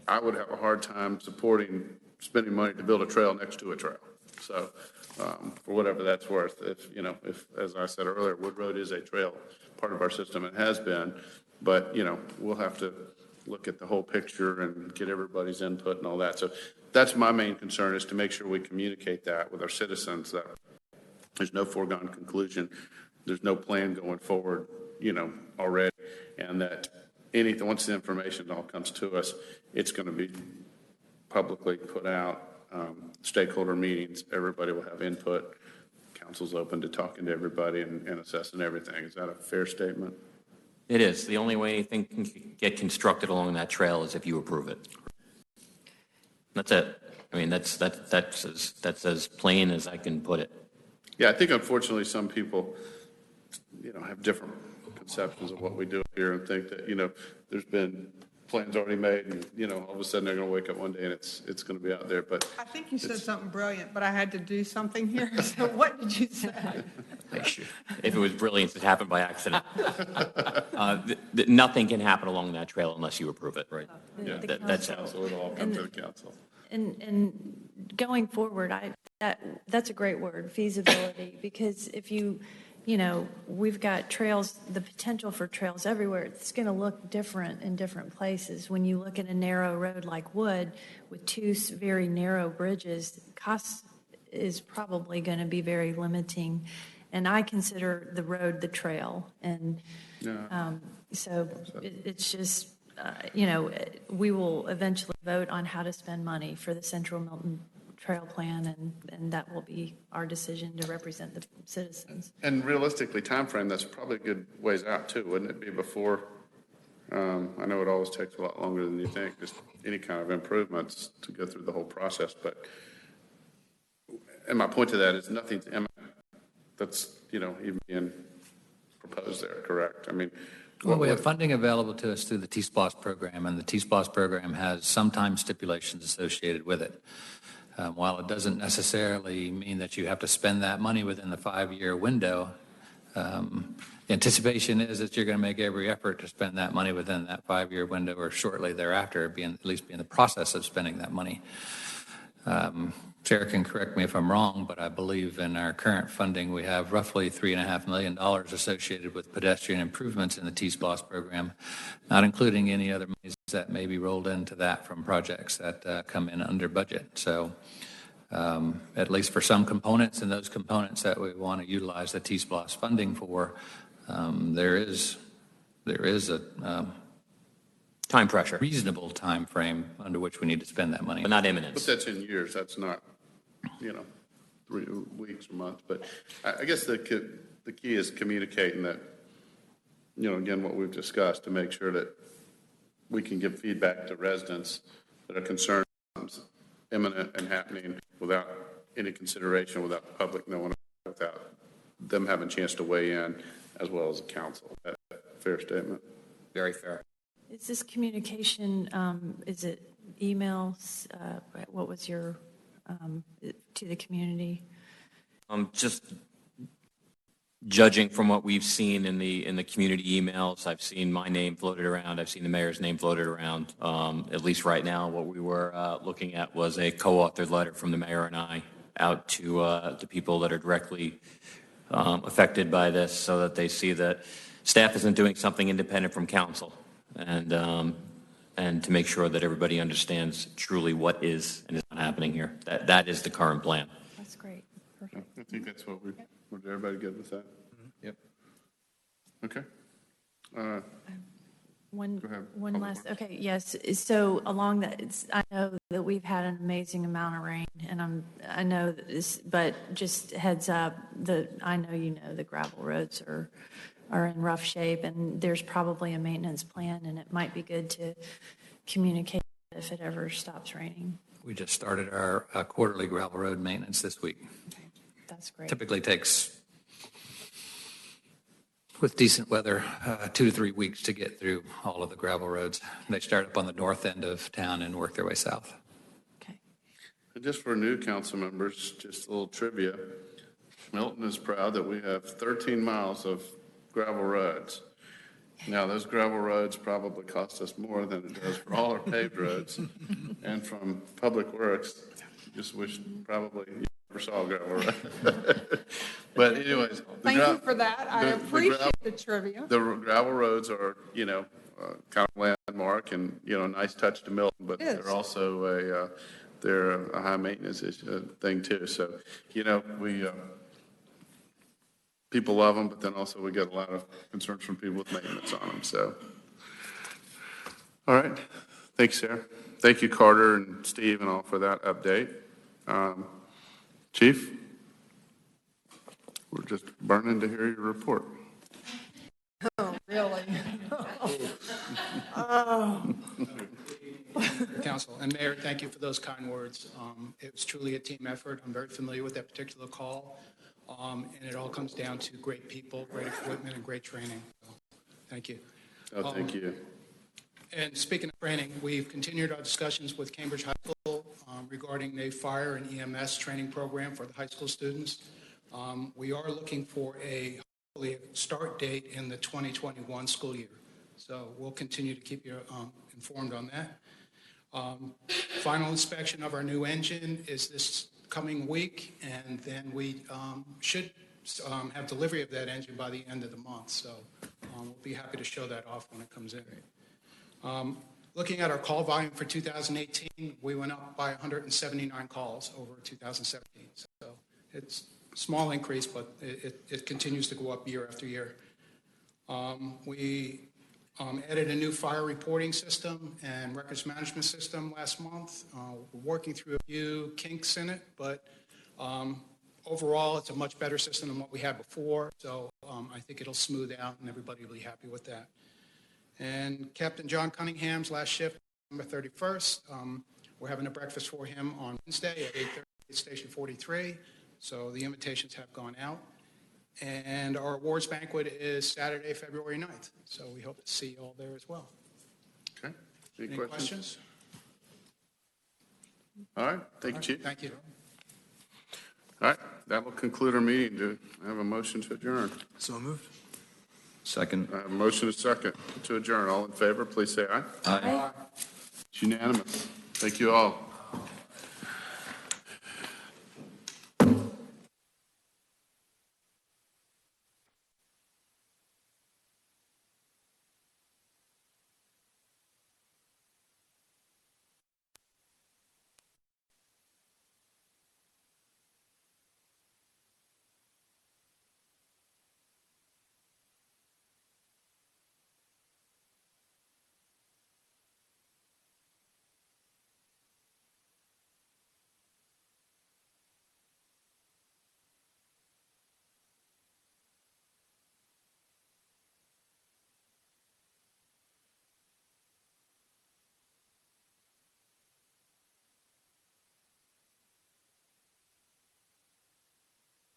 Speaker 2: I would have a hard time spending money to build a trail next to a trail. So for whatever that's worth, if, as I said earlier, Wood Road is a trail, part of our system, and has been, but, we'll have to look at the whole picture and get everybody's input and all that. So that's my main concern, is to make sure we communicate that with our citizens, that there's no foregone conclusion. There's no plan going forward, already, and that anything, once the information all comes to us, it's going to be publicly put out. Stakeholder meetings, everybody will have input. Council's open to talking to everybody and assessing everything. Is that a fair statement?
Speaker 12: It is. The only way anything can get constructed along that trail is if you approve it. That's it. I mean, that's as plain as I can put it.
Speaker 2: Yeah, I think unfortunately some people, have different conceptions of what we do here and think that, there's been plans already made and, all of a sudden they're going to wake up one day and it's going to be out there. But
Speaker 11: I think you said something brilliant, but I had to do something here. So what did you say?
Speaker 12: If it was brilliance, it happened by accident. Nothing can happen along that trail unless you approve it. Right.
Speaker 9: Yeah.
Speaker 12: That's how.
Speaker 2: So it'll all come to the council.
Speaker 9: And going forward, that's a great word, feasibility, because if we've got trails, the potential for trails everywhere. It's going to look different in different places. When you look at a narrow road like Wood with two very narrow bridges, cost is probably going to be very limiting. And I consider the road the trail. And so it's just, we will eventually vote on how to spend money for the Central Milton Trail Plan, and that will be our decision to represent the citizens.
Speaker 2: And realistically, timeframe, that's probably a good ways out too, wouldn't it be before? I know it always takes a lot longer than you think, just any kind of improvements to go through the whole process. But, and my point to that is nothing's imminent that's, even being proposed there, correct? I mean,
Speaker 17: well, we have funding available to us through the T-SPLOST program, and the T-SPLOST program has sometimes stipulations associated with it. While it doesn't necessarily mean that you have to spend that money within the 5-year window, the anticipation is that you're going to make every effort to spend that money within that 5-year window or shortly thereafter, at least be in the process of spending that money. Sarah can correct me if I'm wrong, but I believe in our current funding we have roughly $3.5 million associated with pedestrian improvements in the T-SPLOST program, not including any other monies that may be rolled into that from projects that come in under budget. So at least for some components, and those components that we want to utilize the T-SPLOST funding for, there is a
Speaker 12: time pressure,
Speaker 17: reasonable time frame under which we need to spend that money.
Speaker 12: But not imminent.
Speaker 2: But that's in years. That's not, 3 weeks or months. But I guess the key is communicating that, again, what we've discussed to make sure that we can give feedback to residents that are concerned imminent and happening without any consideration, without the public knowing, without them having a chance to weigh in, as well as the council. That's a fair statement.
Speaker 12: Very fair.
Speaker 9: Is this communication, is it emails? What was your, to the community?
Speaker 12: Just judging from what we've seen in the community emails, I've seen my name floated around. I've seen the mayor's name floated around. At least right now, what we were looking at was a co-authored letter from the mayor and I out to people that are directly affected by this, so that they see that staff isn't doing something independent from council, and to make sure that everybody understands truly what is and is not happening here. That is the current plan.
Speaker 9: That's great. Perfect.
Speaker 2: I think that's what would everybody good with that?
Speaker 12: Yep.
Speaker 2: Okay.
Speaker 9: One last, okay, yes. So along that, I know that we've had an amazing amount of rain, and I know that this, but just heads up, I know the gravel roads are in rough shape, and there's probably a maintenance plan, and it might be good to communicate if it ever stops raining.
Speaker 17: We just started our quarterly gravel road maintenance this week.
Speaker 9: Okay, that's great.
Speaker 17: Typically takes, with decent weather, 2 to 3 weeks to get through all of the gravel roads. They start up on the north end of town and work their way south.
Speaker 9: Okay.
Speaker 2: And just for new council members, just a little trivia. Milton is proud that we have 13 miles of gravel roads. Now, those gravel roads probably cost us more than it does for all our paved roads. And from Public Works, just wish probably you never saw a gravel road. But anyways.
Speaker 11: Thank you for that. I appreciate the trivia.
Speaker 2: The gravel roads are, kind of landmark and, nice touch to Milton, but they're also they're a high maintenance thing too. So, we, people love them, but then also we get a lot of concerns from people with maintenance on them. So, all right. Thanks, Sarah. Thank you, Carter and Steve and all for that update. Chief, we're just burning to hear your report.
Speaker 11: Oh, really?
Speaker 10: Council and Mayor, thank you for those kind words. It was truly a team effort. I'm very familiar with that particular call. And it all comes down to great people, great equipment, and great training. So, thank you.
Speaker 2: Oh, thank you.
Speaker 10: And speaking of training, we've continued our discussions with Cambridge High School regarding a fire and EMS training program for the high school students. We are looking for hopefully a start date in the 2021 school year. So we'll continue to keep you informed on that. Final inspection of our new engine is this coming week, and then we should have delivery of that engine by the end of the month. So we'll be happy to show that off when it comes in. Looking at our call volume for 2018, we went up by 179 calls over 2017. So it's a small increase, but it continues to go up year after year. We added a new fire reporting system and records management system last month. We're working through a few kinks in it, but overall, it's a much better system than what we had before. So I think it'll smooth out, and everybody will be happy with that. And Captain John Cunningham's last shift, December 31st. We're having a breakfast for him on Wednesday at 8:30 at Station 43. So the invitations have gone out. And our awards banquet is Saturday, February 9th. So we hope to see you all there as well.
Speaker 2: Okay.
Speaker 10: Any questions?
Speaker 2: All right. Thank you, Chief.
Speaker 10: Thank you.
Speaker 2: All right. That will conclude our meeting. Do I have a motion to adjourn?
Speaker 7: So moved.
Speaker 5: Second.
Speaker 2: I have a motion and a second to adjourn. All in favor, please say aye.
Speaker 5: Aye.
Speaker 2: It's unanimous. Thank you all.